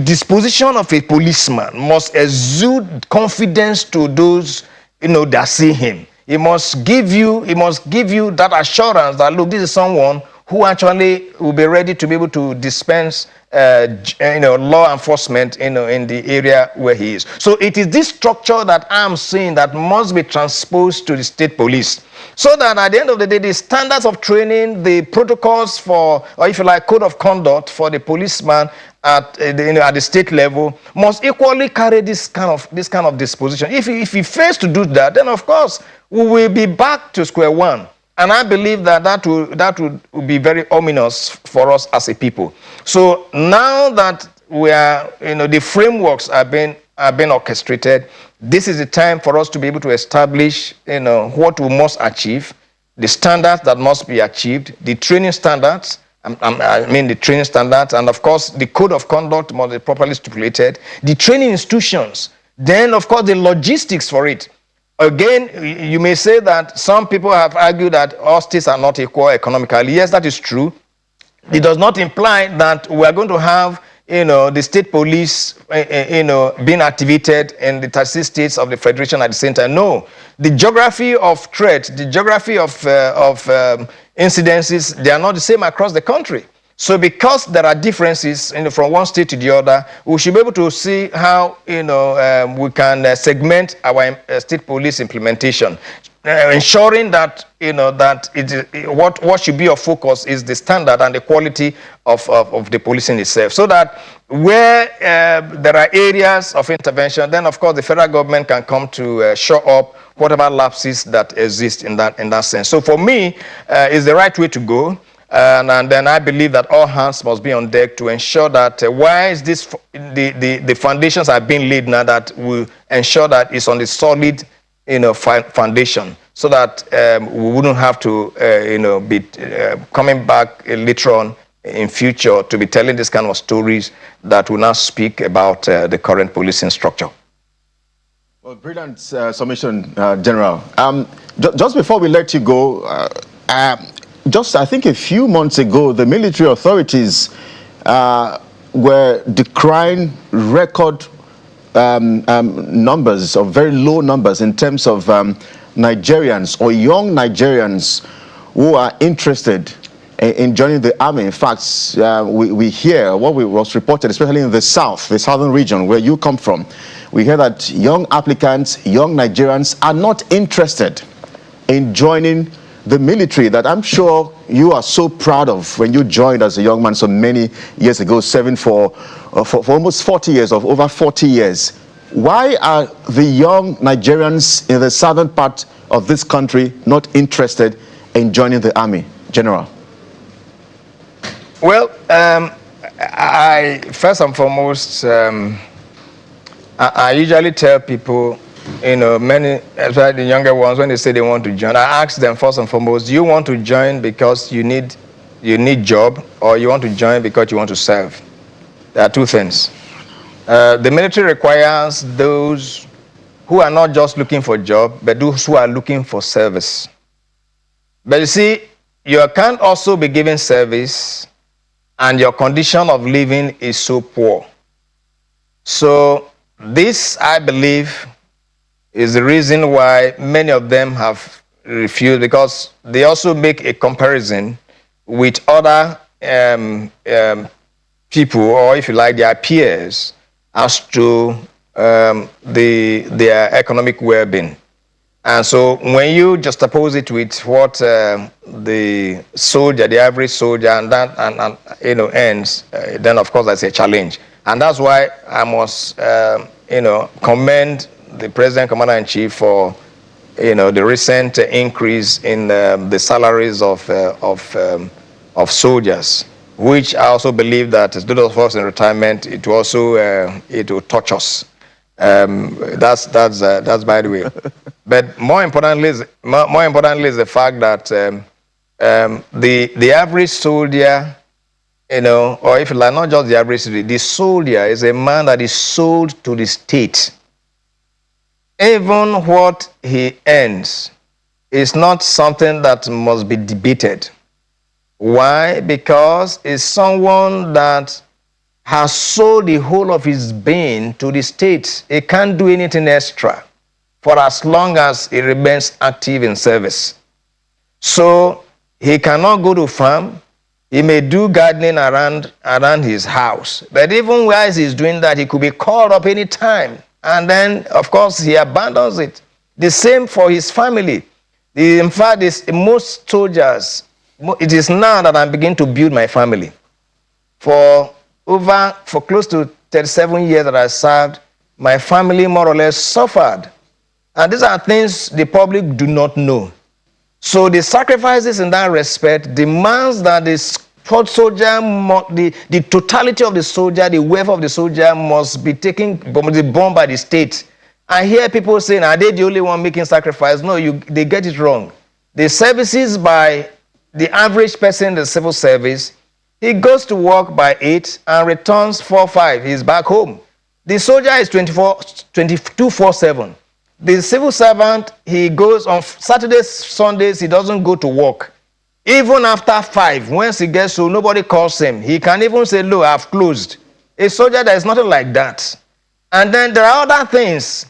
disposition of a policeman must exude confidence to those, that see him. He must give you that assurance that, look, this is someone who actually will be ready to be able to dispense law enforcement in the area where he is. So it is this structure that I'm saying that must be transposed to the state police, so that at the end of the day, the standards of training, the protocols for, or if you like, code of conduct for the policeman at the state level must equally carry this kind of disposition. If he fails to do that, then of course we will be back to square one. And I believe that would be very ominous for us as a people. So now that we are, the frameworks are being orchestrated, this is the time for us to be able to establish, what we must achieve, the standards that must be achieved, the training standards. The training standards, and of course the code of conduct must be properly stipulated, the training institutions, then of course the logistics for it. Again, you may say that some people have argued that all states are not equal economically. Yes, that is true. It does not imply that we are going to have, the state police, being activated in the 36 states of the federation at the same time. No, the geography of threat, the geography of incidences, they are not the same across the country. So because there are differences from one state to the other, we should be able to see how we can segment our state police implementation, ensuring that what should be of focus is the standard and the quality of the policing itself, so that where there are areas of intervention, then of course the federal government can come to shore up whatever lapses that exist in that sense. So for me, it's the right way to go. And then I believe that all hands must be on deck to ensure that the foundations are being laid now, that will ensure that it's on the solid foundation, so that we wouldn't have to be coming back later on in future to be telling this kind of stories that will now speak about the current policing structure. Well, brilliant submission, General. Just before we let you go, just I think a few months ago, the military authorities were decrying record numbers, or very low numbers, in terms of Nigerians or young Nigerians who are interested in joining the army. In fact, we hear what was reported, especially in the south, the southern region where you come from. We hear that young applicants, young Nigerians are not interested in joining the military that I'm sure you are so proud of when you joined as a young man so many years ago, serving for almost 40 years, of over 40 years. Why are the young Nigerians in the southern part of this country not interested in joining the army, General? Well, I first and foremost, I usually tell people, many, especially the younger ones, when they say they want to join, I ask them first and foremost, do you want to join because you need job, or you want to join because you want to serve? There are two things. The military requires those who are not just looking for a job, but those who are looking for service. But you see, you can't also be given service and your condition of living is so poor. So this, I believe, is the reason why many of them have refused, because they also make a comparison with other people, or if you like, their peers, as to their economic well-being. And so when you juxtapose it with what the soldier, the average soldier, and that earns, then of course that's a challenge. And that's why I must commend the President Commander-in-Chief for the recent increase in the salaries of soldiers, which I also believe that as those of us in retirement, it will also it will touch us. That's by the way. But more importantly is the fact that the average soldier, or if you like, not just the average soldier, the soldier is a man that is sold to the state. Even what he earns is not something that must be debated. Why? Because it's someone that has sold the whole of his being to the state. He can't do anything extra for as long as he remains active in service. So he cannot go to farm. He may do gardening around his house. But even while he's doing that, he could be called up any time. And then, of course, he abandons it. The same for his family. In fact, most soldiers, it is now that I'm beginning to build my family. For close to 37 years that I served, my family more or less suffered. And these are things the public do not know. So the sacrifices in that respect demands that the soldier, the totality of the soldier, the wealth of the soldier must be borne by the state. I hear people saying, are they the only one making sacrifice? No, they get it wrong. The services by the average person in the civil service, he goes to work by 8 and returns 4, 5. He's back home. The soldier is 22/7. The civil servant, he goes on Saturdays, Sundays, he doesn't go to work. Even after 5, once he gets home, nobody calls him. He can even say, look, I've closed. A soldier, there is nothing like that. And then there are other things,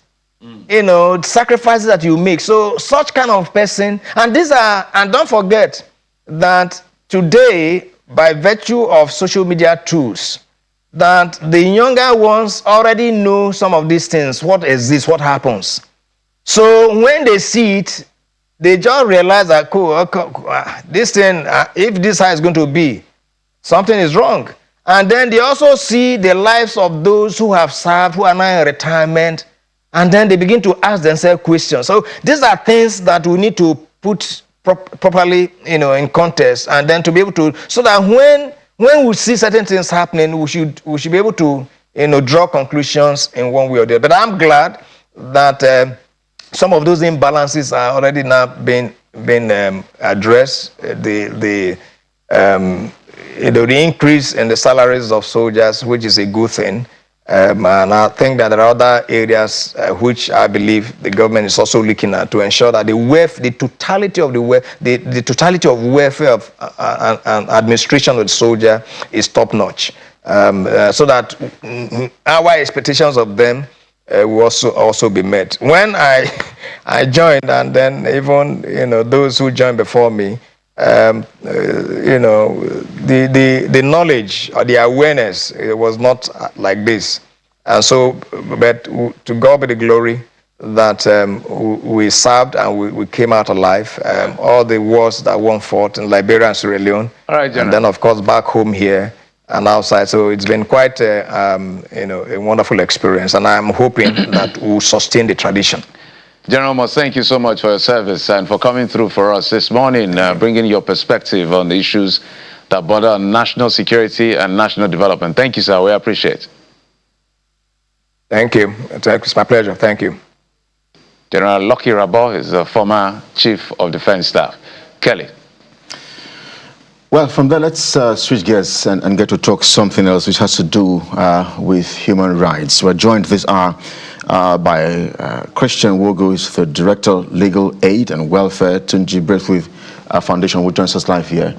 sacrifices that you make. So such kind of person, and don't forget that today, by virtue of social media tools, that the younger ones already know some of these things, what exists, what happens. So when they see it, they just realize that, this thing, if this how it's going to be, something is wrong. And then they also see the lives of those who have served, who are now in retirement, and then they begin to ask themselves questions. So these are things that we need to put properly, in context, and then to be able to, so that when we see certain things happening, we should be able to, draw conclusions in one way or the other. But I'm glad that some of those imbalances are already now being addressed. The increase in the salaries of soldiers, which is a good thing. And I think that there are other areas which I believe the government is also looking at to ensure that the totality of welfare of and administration of the soldier is top notch, so that our expectations of them will also be met. When I joined, and then even those who joined before me, the knowledge or the awareness, it was not like this. And so, but to God be the glory that we served and we came out alive. All the wars that one fought in Liberia and Sierra Leone, all right, and then of course back home here and outside. So it's been quite a wonderful experience, and I'm hoping that we'll sustain the tradition. General Moss, thank you so much for your service and for coming through for us this morning, bringing your perspective on the issues that border national security and national development. Thank you, sir. We appreciate it. Thank you. It's my pleasure. Thank you. General Lucky Rabo is the former Chief of Defense Staff. Kelly. Well, from there, let's switch gears and get to talk something else which has to do with human rights. We're joined this hour by Christian Wogo, who is the Director of Legal Aid and Welfare, Tunji Braithwaite Foundation, who joins us live here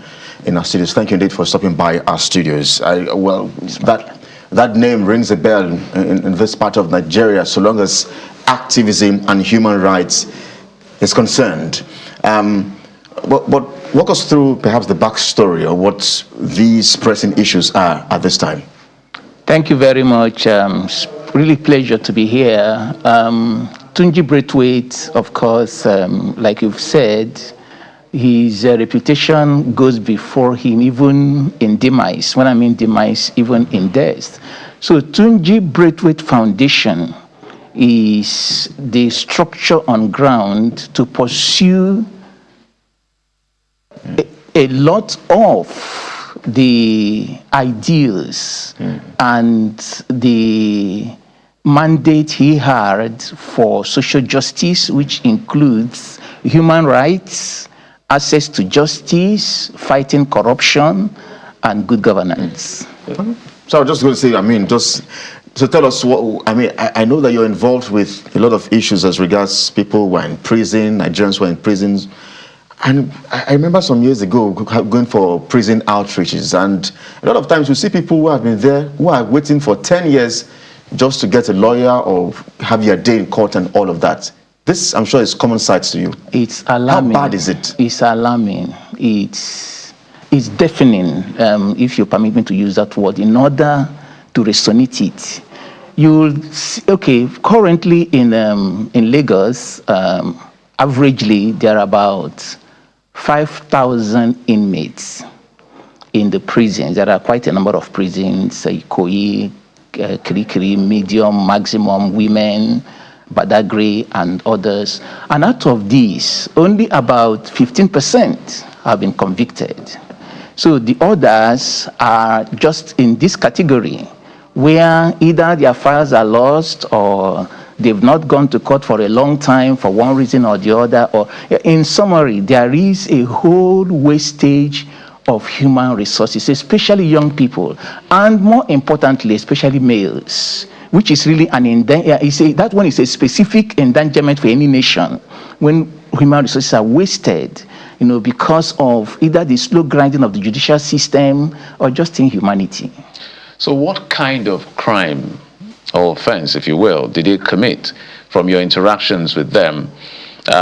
in our studios. Thank you indeed for stopping by our studios. That name rings a bell in this part of Nigeria, so long as activism and human rights is concerned. But walk us through perhaps the backstory of what these pressing issues are at this time. Thank you very much. It's really pleasure to be here. Tunji Braithwaite, of course, like you've said, his reputation goes before him, even in demise. When I mean demise, even in death. So Tunji Braithwaite Foundation is the structure on ground to pursue a lot of the ideals and the mandate he had for social justice, which includes human rights, access to justice, fighting corruption, and good governance. So I was just going to say, just to tell us what, I know that you're involved with a lot of issues as regards people who are in prison, Nigerians who are in prisons. And I remember some years ago going for prison outreaches, and a lot of times you see people who have been there who are waiting for 10 years just to get a lawyer or have your day in court and all of that. This, I'm sure, is common sight to you. It's alarming. How bad is it? It's alarming. It's deafening, if you permit me to use that word, in order to resonate it. You'll see, okay, currently in Lagos, averagely, there are about 5,000 inmates in the prisons. There are quite a number of prisons, Ikoyi, Kirikiri, medium, maximum, women, Badagry, and others. And out of these, only about 15% have been convicted. So the others are just in this category, where either their files are lost or they've not gone to court for a long time for one reason or the other. Or in summary, there is a whole wastage of human resources, especially young people, and more importantly, especially males, which is really that one is a specific endangerment for any nation when human resources are wasted, because of either the slow grinding of the judicial system or just inhumanity. So what kind of crime or offense, if you will, did they commit from your interactions with them?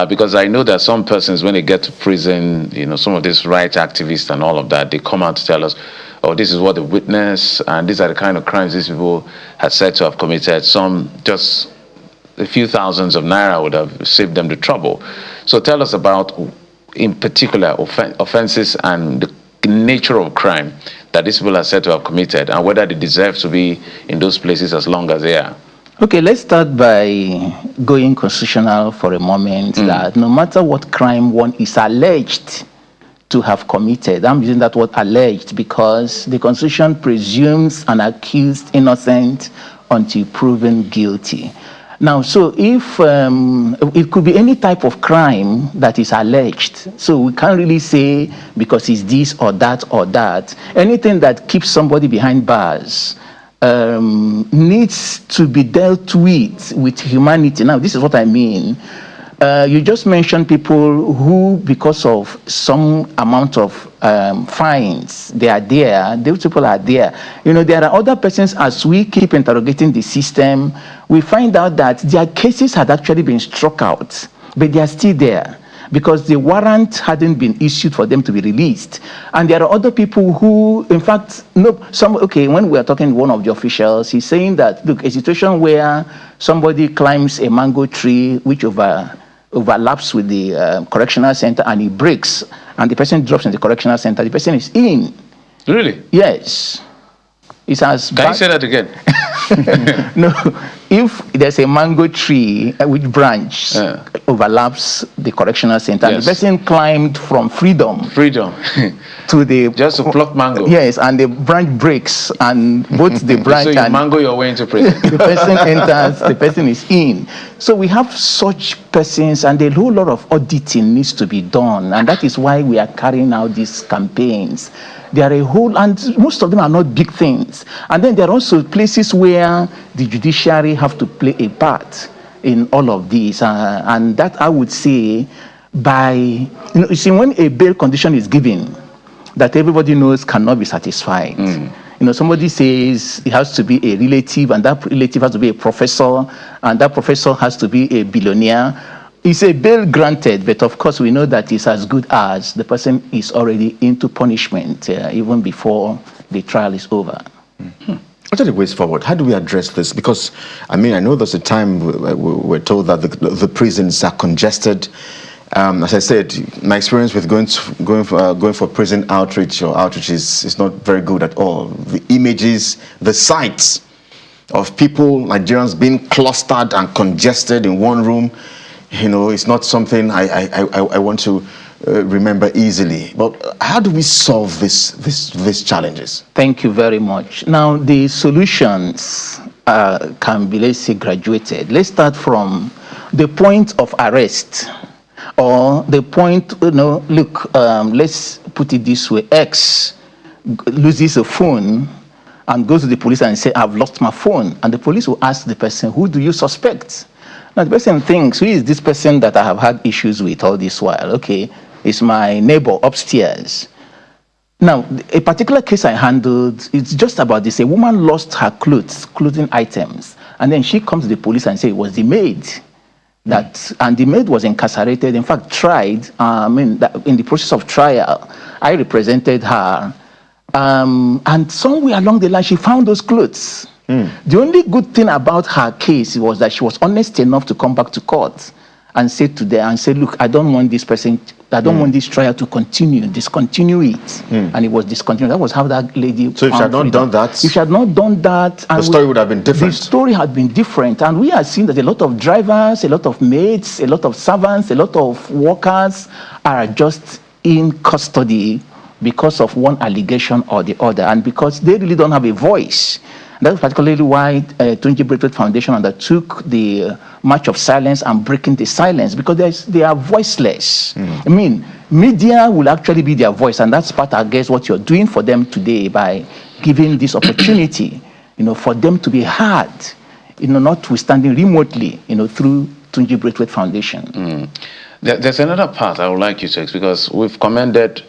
Because I know that some persons, when they get to prison, some of these rights activists and all of that, they come out to tell us, oh, this is what they witnessed, and these are the kind of crimes these people had said to have committed. Some, just a few thousands of naira would have saved them the trouble. So tell us about, in particular, offenses and the nature of crime that these people are said to have committed, and whether they deserve to be in those places as long as they are. Okay, let's start by going constitutional for a moment, that no matter what crime one is alleged to have committed, I'm using that word alleged because the Constitution presumes an accused innocent until proven guilty. Now, so if it could be any type of crime that is alleged, so we can't really say because it's this or that or that. Anything that keeps somebody behind bars needs to be dealt with humanity. Now, this is what I mean. You just mentioned people who, because of some amount of fines, they are there. Those people are there. There are other persons, as we keep interrogating the system, we find out that their cases had actually been struck out, but they are still there because the warrant hadn't been issued for them to be released. And there are other people who, in fact, when we are talking to one of the officials, he's saying that, look, a situation where somebody climbs a mango tree, which overlaps with the correctional center, and he breaks, and the person drops in the correctional center, the person is in. Really? Yes. It's as Can you say that again? No, if there's a mango tree which branch overlaps the correctional center, and the person climbed from freedom to the just to pluck mango. Yes, and the branch breaks, and both the branch so you and mango your way into prison. the person enters, the person is in. So we have such persons, and a whole lot of auditing needs to be done, and that is why we are carrying out these campaigns. There are and most of them are not big things. And then there are also places where the judiciary have to play a part in all of these. And that I would say you see, when a bail condition is given, that everybody knows cannot be satisfied. Somebody says it has to be a relative, and that relative has to be a professor, and that professor has to be a billionaire. It's a bail granted, but of course we know that it's as good as the person is already into punishment even before the trial is over. What are the ways forward? How do we address this? Because, I know there's a time we're told that the prisons are congested. As I said, my experience with going for prison outreach is not very good at all. The images, the sights of people, Nigerians being clustered and congested in one room, it's not something I want to remember easily. But how do we solve these challenges? Thank you very much. Now, the solutions can be, let's say, graduated. Let's start from the point of arrest, or the point, let's put it this way. X loses a phone and goes to the police and say, I've lost my phone. And the police will ask the person, who do you suspect? Now, the person thinks, who is this person that I have had issues with all this while? Okay, is my neighbor upstairs. Now, a particular case I handled, it's just about this. A woman lost her clothing items, and then she comes to the police and says it was the maid. And the maid was incarcerated, in fact, tried. In the process of trial, I represented her. And somewhere along the line, she found those clothes. The only good thing about her case was that she was honest enough to come back to court and say to them, look, I don't want this person, I don't want this trial to continue, discontinue it. And it was discontinued. That was how that lady. So if she had not done that, the story would have been different. The story had been different. And we have seen that a lot of drivers, a lot of maids, a lot of servants, a lot of workers are just in custody because of one allegation or the other, and because they really don't have a voice. That's particularly why Tunji Braithwaite Foundation undertook the March of Silence and breaking the silence, because they are voiceless. I mean, media will actually be their voice, and that's part, I guess, what you're doing for them today by giving this opportunity, for them to be heard, notwithstanding remotely, through Tunji Braithwaite Foundation. There's another part I would like you to explain, because we've commended.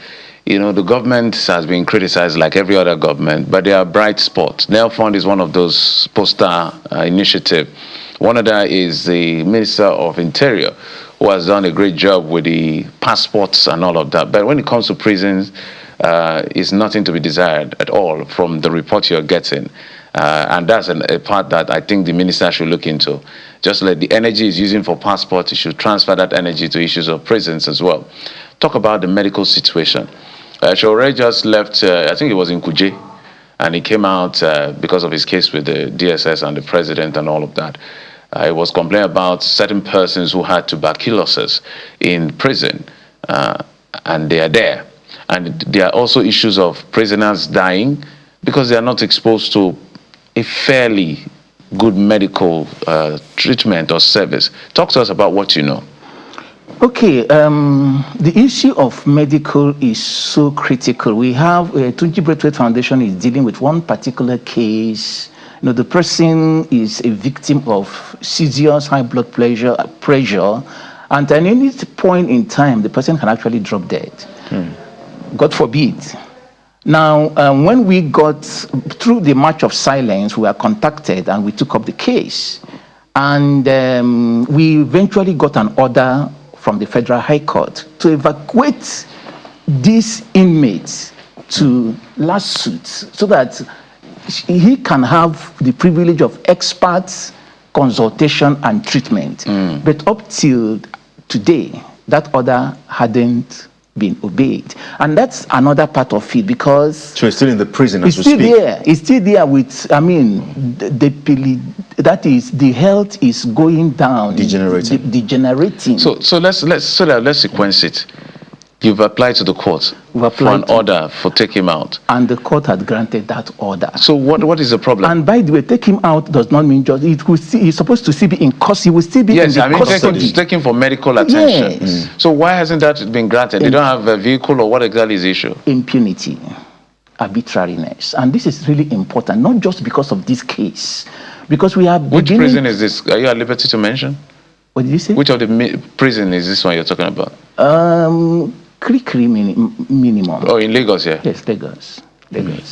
The government has been criticized like every other government, but there are bright spots. Nail Fund is one of those poster initiatives. One of that is the Minister of Interior, who has done a great job with the passports and all of that. But when it comes to prisons, it's nothing to be desired at all from the report you're getting. And that's a part that I think the minister should look into. Just like the energy is using for passports, you should transfer that energy to issues of prisons as well. Talk about the medical situation. Shore just left, I think it was in Kuje, and he came out because of his case with the DSS and the president and all of that. He was complaining about certain persons who had tuberculosis in prison, and they are there. And there are also issues of prisoners dying because they are not exposed to a fairly good medical treatment or service. Talk to us about what you know. Okay, the issue of medical is so critical. We have Tunji Braithwaite Foundation is dealing with one particular case. The person is a victim of serious high blood pressure, and at any point in time, the person can actually drop dead. God forbid. Now, when we got through the March of Silence, we were contacted and we took up the case, and we eventually got an order from the Federal High Court to evacuate these inmates to lawsuit so that he can have the privilege of experts, consultation, and treatment. But up till today, that order hadn't been obeyed. And that's another part of it, because so it's still in the prison as we speak. There. It's still there with, that is, the health is going down. Degenerating. So let's sequence it. You've applied to the court for an order for take him out. And the court had granted that order. So what is the problem? And by the way, take him out does not mean just, he's supposed to still be in custody. He will still be in the custody. He's taken for medical attention. Yes. So why hasn't that been granted? They don't have a vehicle, or what exactly is the issue? Impunity, arbitrariness. And this is really important, not just because of this case. Because we are Which prison is this? Are you at liberty to mention? What did you say? Which of the prison is this one you're talking about? Krikri minimum. Oh, in Lagos, yeah? Yes, Lagos,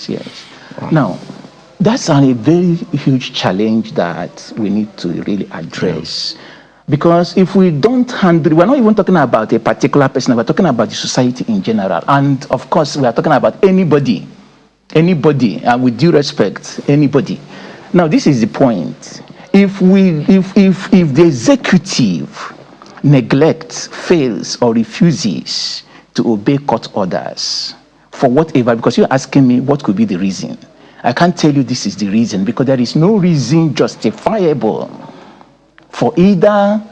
yes. Wow. Now, that's a very huge challenge that we need to really address. Because if we don't handle, we're not even talking about a particular person, we're talking about the society in general. And of course, we are talking about anybody, and with due respect, anybody. Now, this is the point. If the executive neglects, fails, or refuses to obey court orders for whatever, because you're asking me what could be the reason. I can't tell you this is the reason, because there is no reason justifiable for either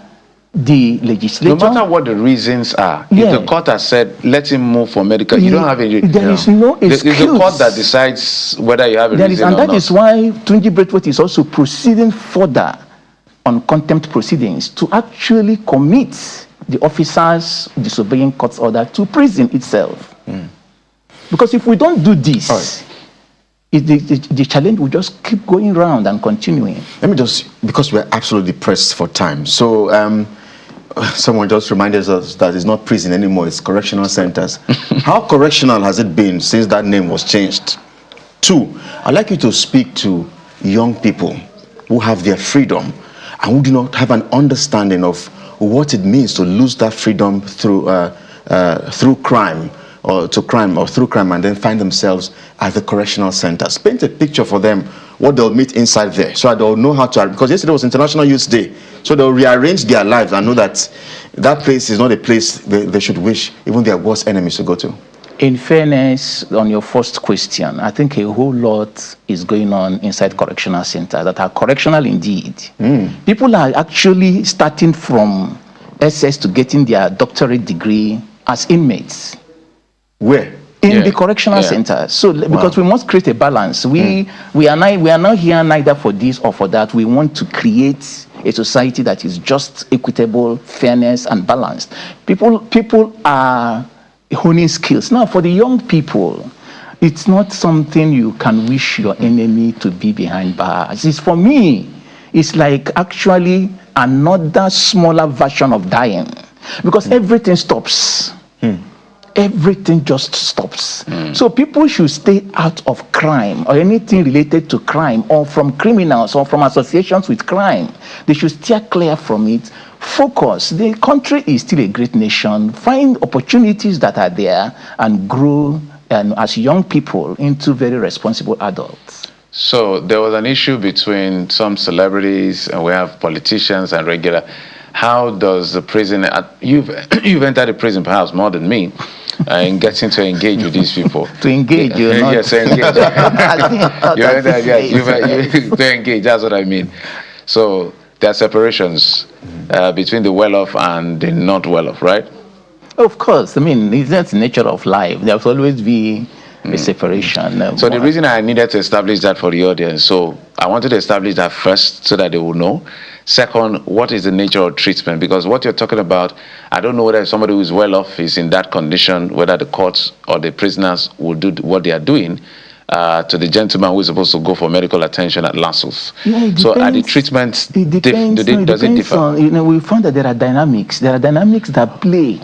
the legislature. No matter what the reasons are, if the court has said, let him move for medical, you don't have a reason. There is no excuse. It's the court that decides whether you have a reason or not. And that is why Tunji Braithwaite is also proceeding further on contempt proceedings to actually commit the officers disobeying court's order to prison itself. Because if we don't do this, the challenge will just keep going round and continuing. Let me just, because we're absolutely pressed for time. So someone just reminded us that it's not prison anymore, it's correctional centers. How correctional has it been since that name was changed? 2, I'd like you to speak to young people who have their freedom and who do not have an understanding of what it means to lose that freedom through crime and then find themselves at the correctional centers. Paint a picture for them what they'll meet inside there, so that they'll know how to, because yesterday was International Youth Day, so they'll rearrange their lives and know that that place is not a place they should wish even their worst enemies to go to. In fairness, on your first question, I think a whole lot is going on inside correctional centers that are correctional indeed. People are actually starting from SS to getting their doctorate degree as inmates. Where? In the correctional centers. So because we must create a balance. We are not here neither for this or for that. We want to create a society that is just, equitable, fairness, and balanced. People are honing skills. Now, for the young people, it's not something you can wish your enemy to be behind bars. It's, for me, it's like actually another smaller version of dying, because everything stops. Everything just stops. So people should stay out of crime or anything related to crime, or from criminals or from associations with crime. They should steer clear from it. Focus. The country is still a great nation. Find opportunities that are there and grow, and as young people, into very responsible adults. So there was an issue between some celebrities, and we have politicians and regular. How does the prison, you've entered the prison perhaps more than me, in getting to engage with these people. To engage, you're not. Yes, to engage. To engage, that's what I mean. So there are separations between the well-off and the not well-off, right? Of course. I mean, that's the nature of life. There'll always be a separation. So the reason I needed to establish that for the audience, so I wanted to establish that first so that they will know. Second, what is the nature of treatment? Because what you're talking about, I don't know whether somebody who is well off is in that condition, whether the courts or the prisoners will do what they are doing to the gentleman who is supposed to go for medical attention at Lassos. Yeah, it depends. So are the treatments, it depends, does it differ? On, we found that there are dynamics. There are dynamics that play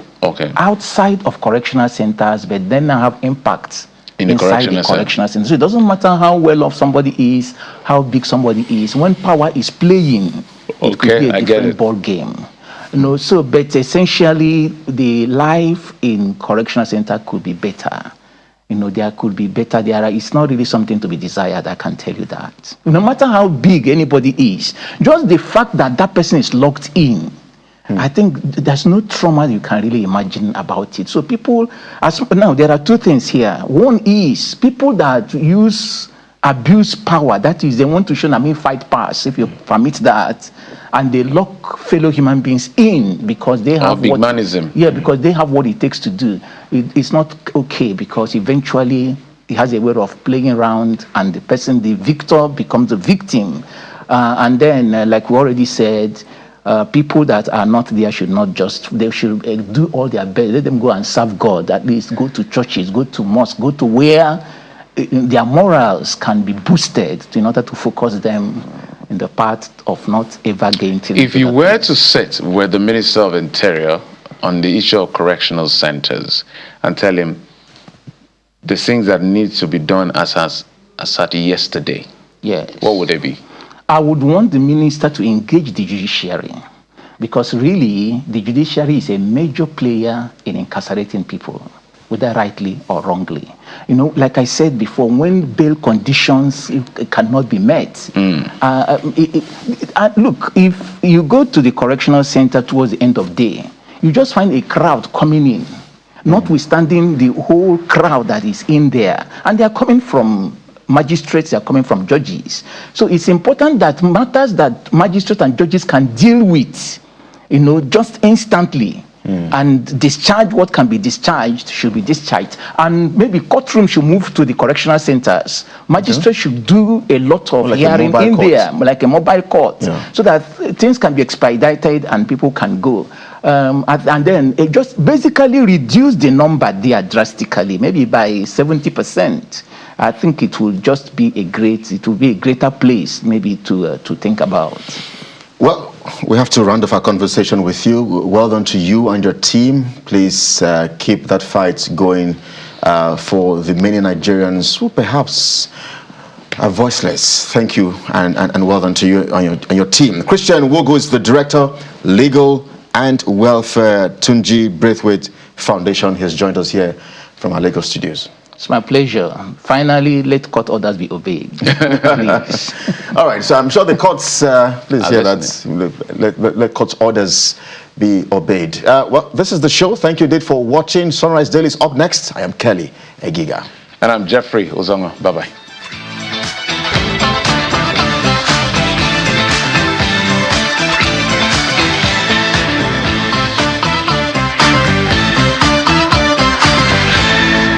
outside of correctional centers, but then have impacts in the inside the correctional center. So it doesn't matter how well off somebody is, how big somebody is. When power is playing, it could be a different ball game. So, but essentially, the life in correctional center could be better. There could be better. It's not really something to be desired, I can tell you that. No matter how big anybody is, just the fact that that person is locked in, I think there's no trauma you can really imagine about it. So people, now there are two things here. One is people that abuse power. That is, they want to show fight pass, if you permit that, and they lock fellow human beings in because they have because they have what it takes to do. It's not okay, because eventually it has a way of playing around, and the victor becomes the victim, and then like we already said, people that are not there should not just, they should do all their best. Let them go and serve God. At least go to churches, go to mosques, go to where their morals can be boosted in order to focus them in the path of not ever getting to. If you were to sit with the Minister of Interior on the issue of correctional centers and tell him the things that need to be done as at yesterday, what would they be? I would want the minister to engage the judiciary, because really the judiciary is a major player in incarcerating people, whether rightly or wrongly. Like I said before, when bail conditions cannot be met, look, if you go to the correctional center towards the end of the day, you just find a crowd coming in, notwithstanding the whole crowd that is in there, and they are coming from magistrates, they are coming from judges. So it's important that matters that magistrates and judges can deal with, just instantly, and discharge what can be discharged should be discharged. And maybe courtroom should move to the correctional centers. Magistrates should do a lot of hearing in there, like a mobile court, so that things can be expedited and people can go. And then it just basically reduce the number there drastically, maybe by 70%. I think it will just be a greater place maybe to think about. Well, we have to round off our conversation with you. Well done to you and your team. Please keep that fight going for the many Nigerians who perhaps are voiceless. Thank you, and well done to you and your team. Christian Wogo is the Director, Legal and Welfare, Tunji Braithwaite Foundation. He has joined us here from our Lagos studios. It's my pleasure. Finally, let court orders be obeyed. Please. All right, so I'm sure the courts, please hear that. Let court orders be obeyed. Well, this is the show. Thank you indeed for watching. Sunrise Daily is up next. I am Kelly Egiga. And I'm Jeffrey Ozongo. Bye-bye.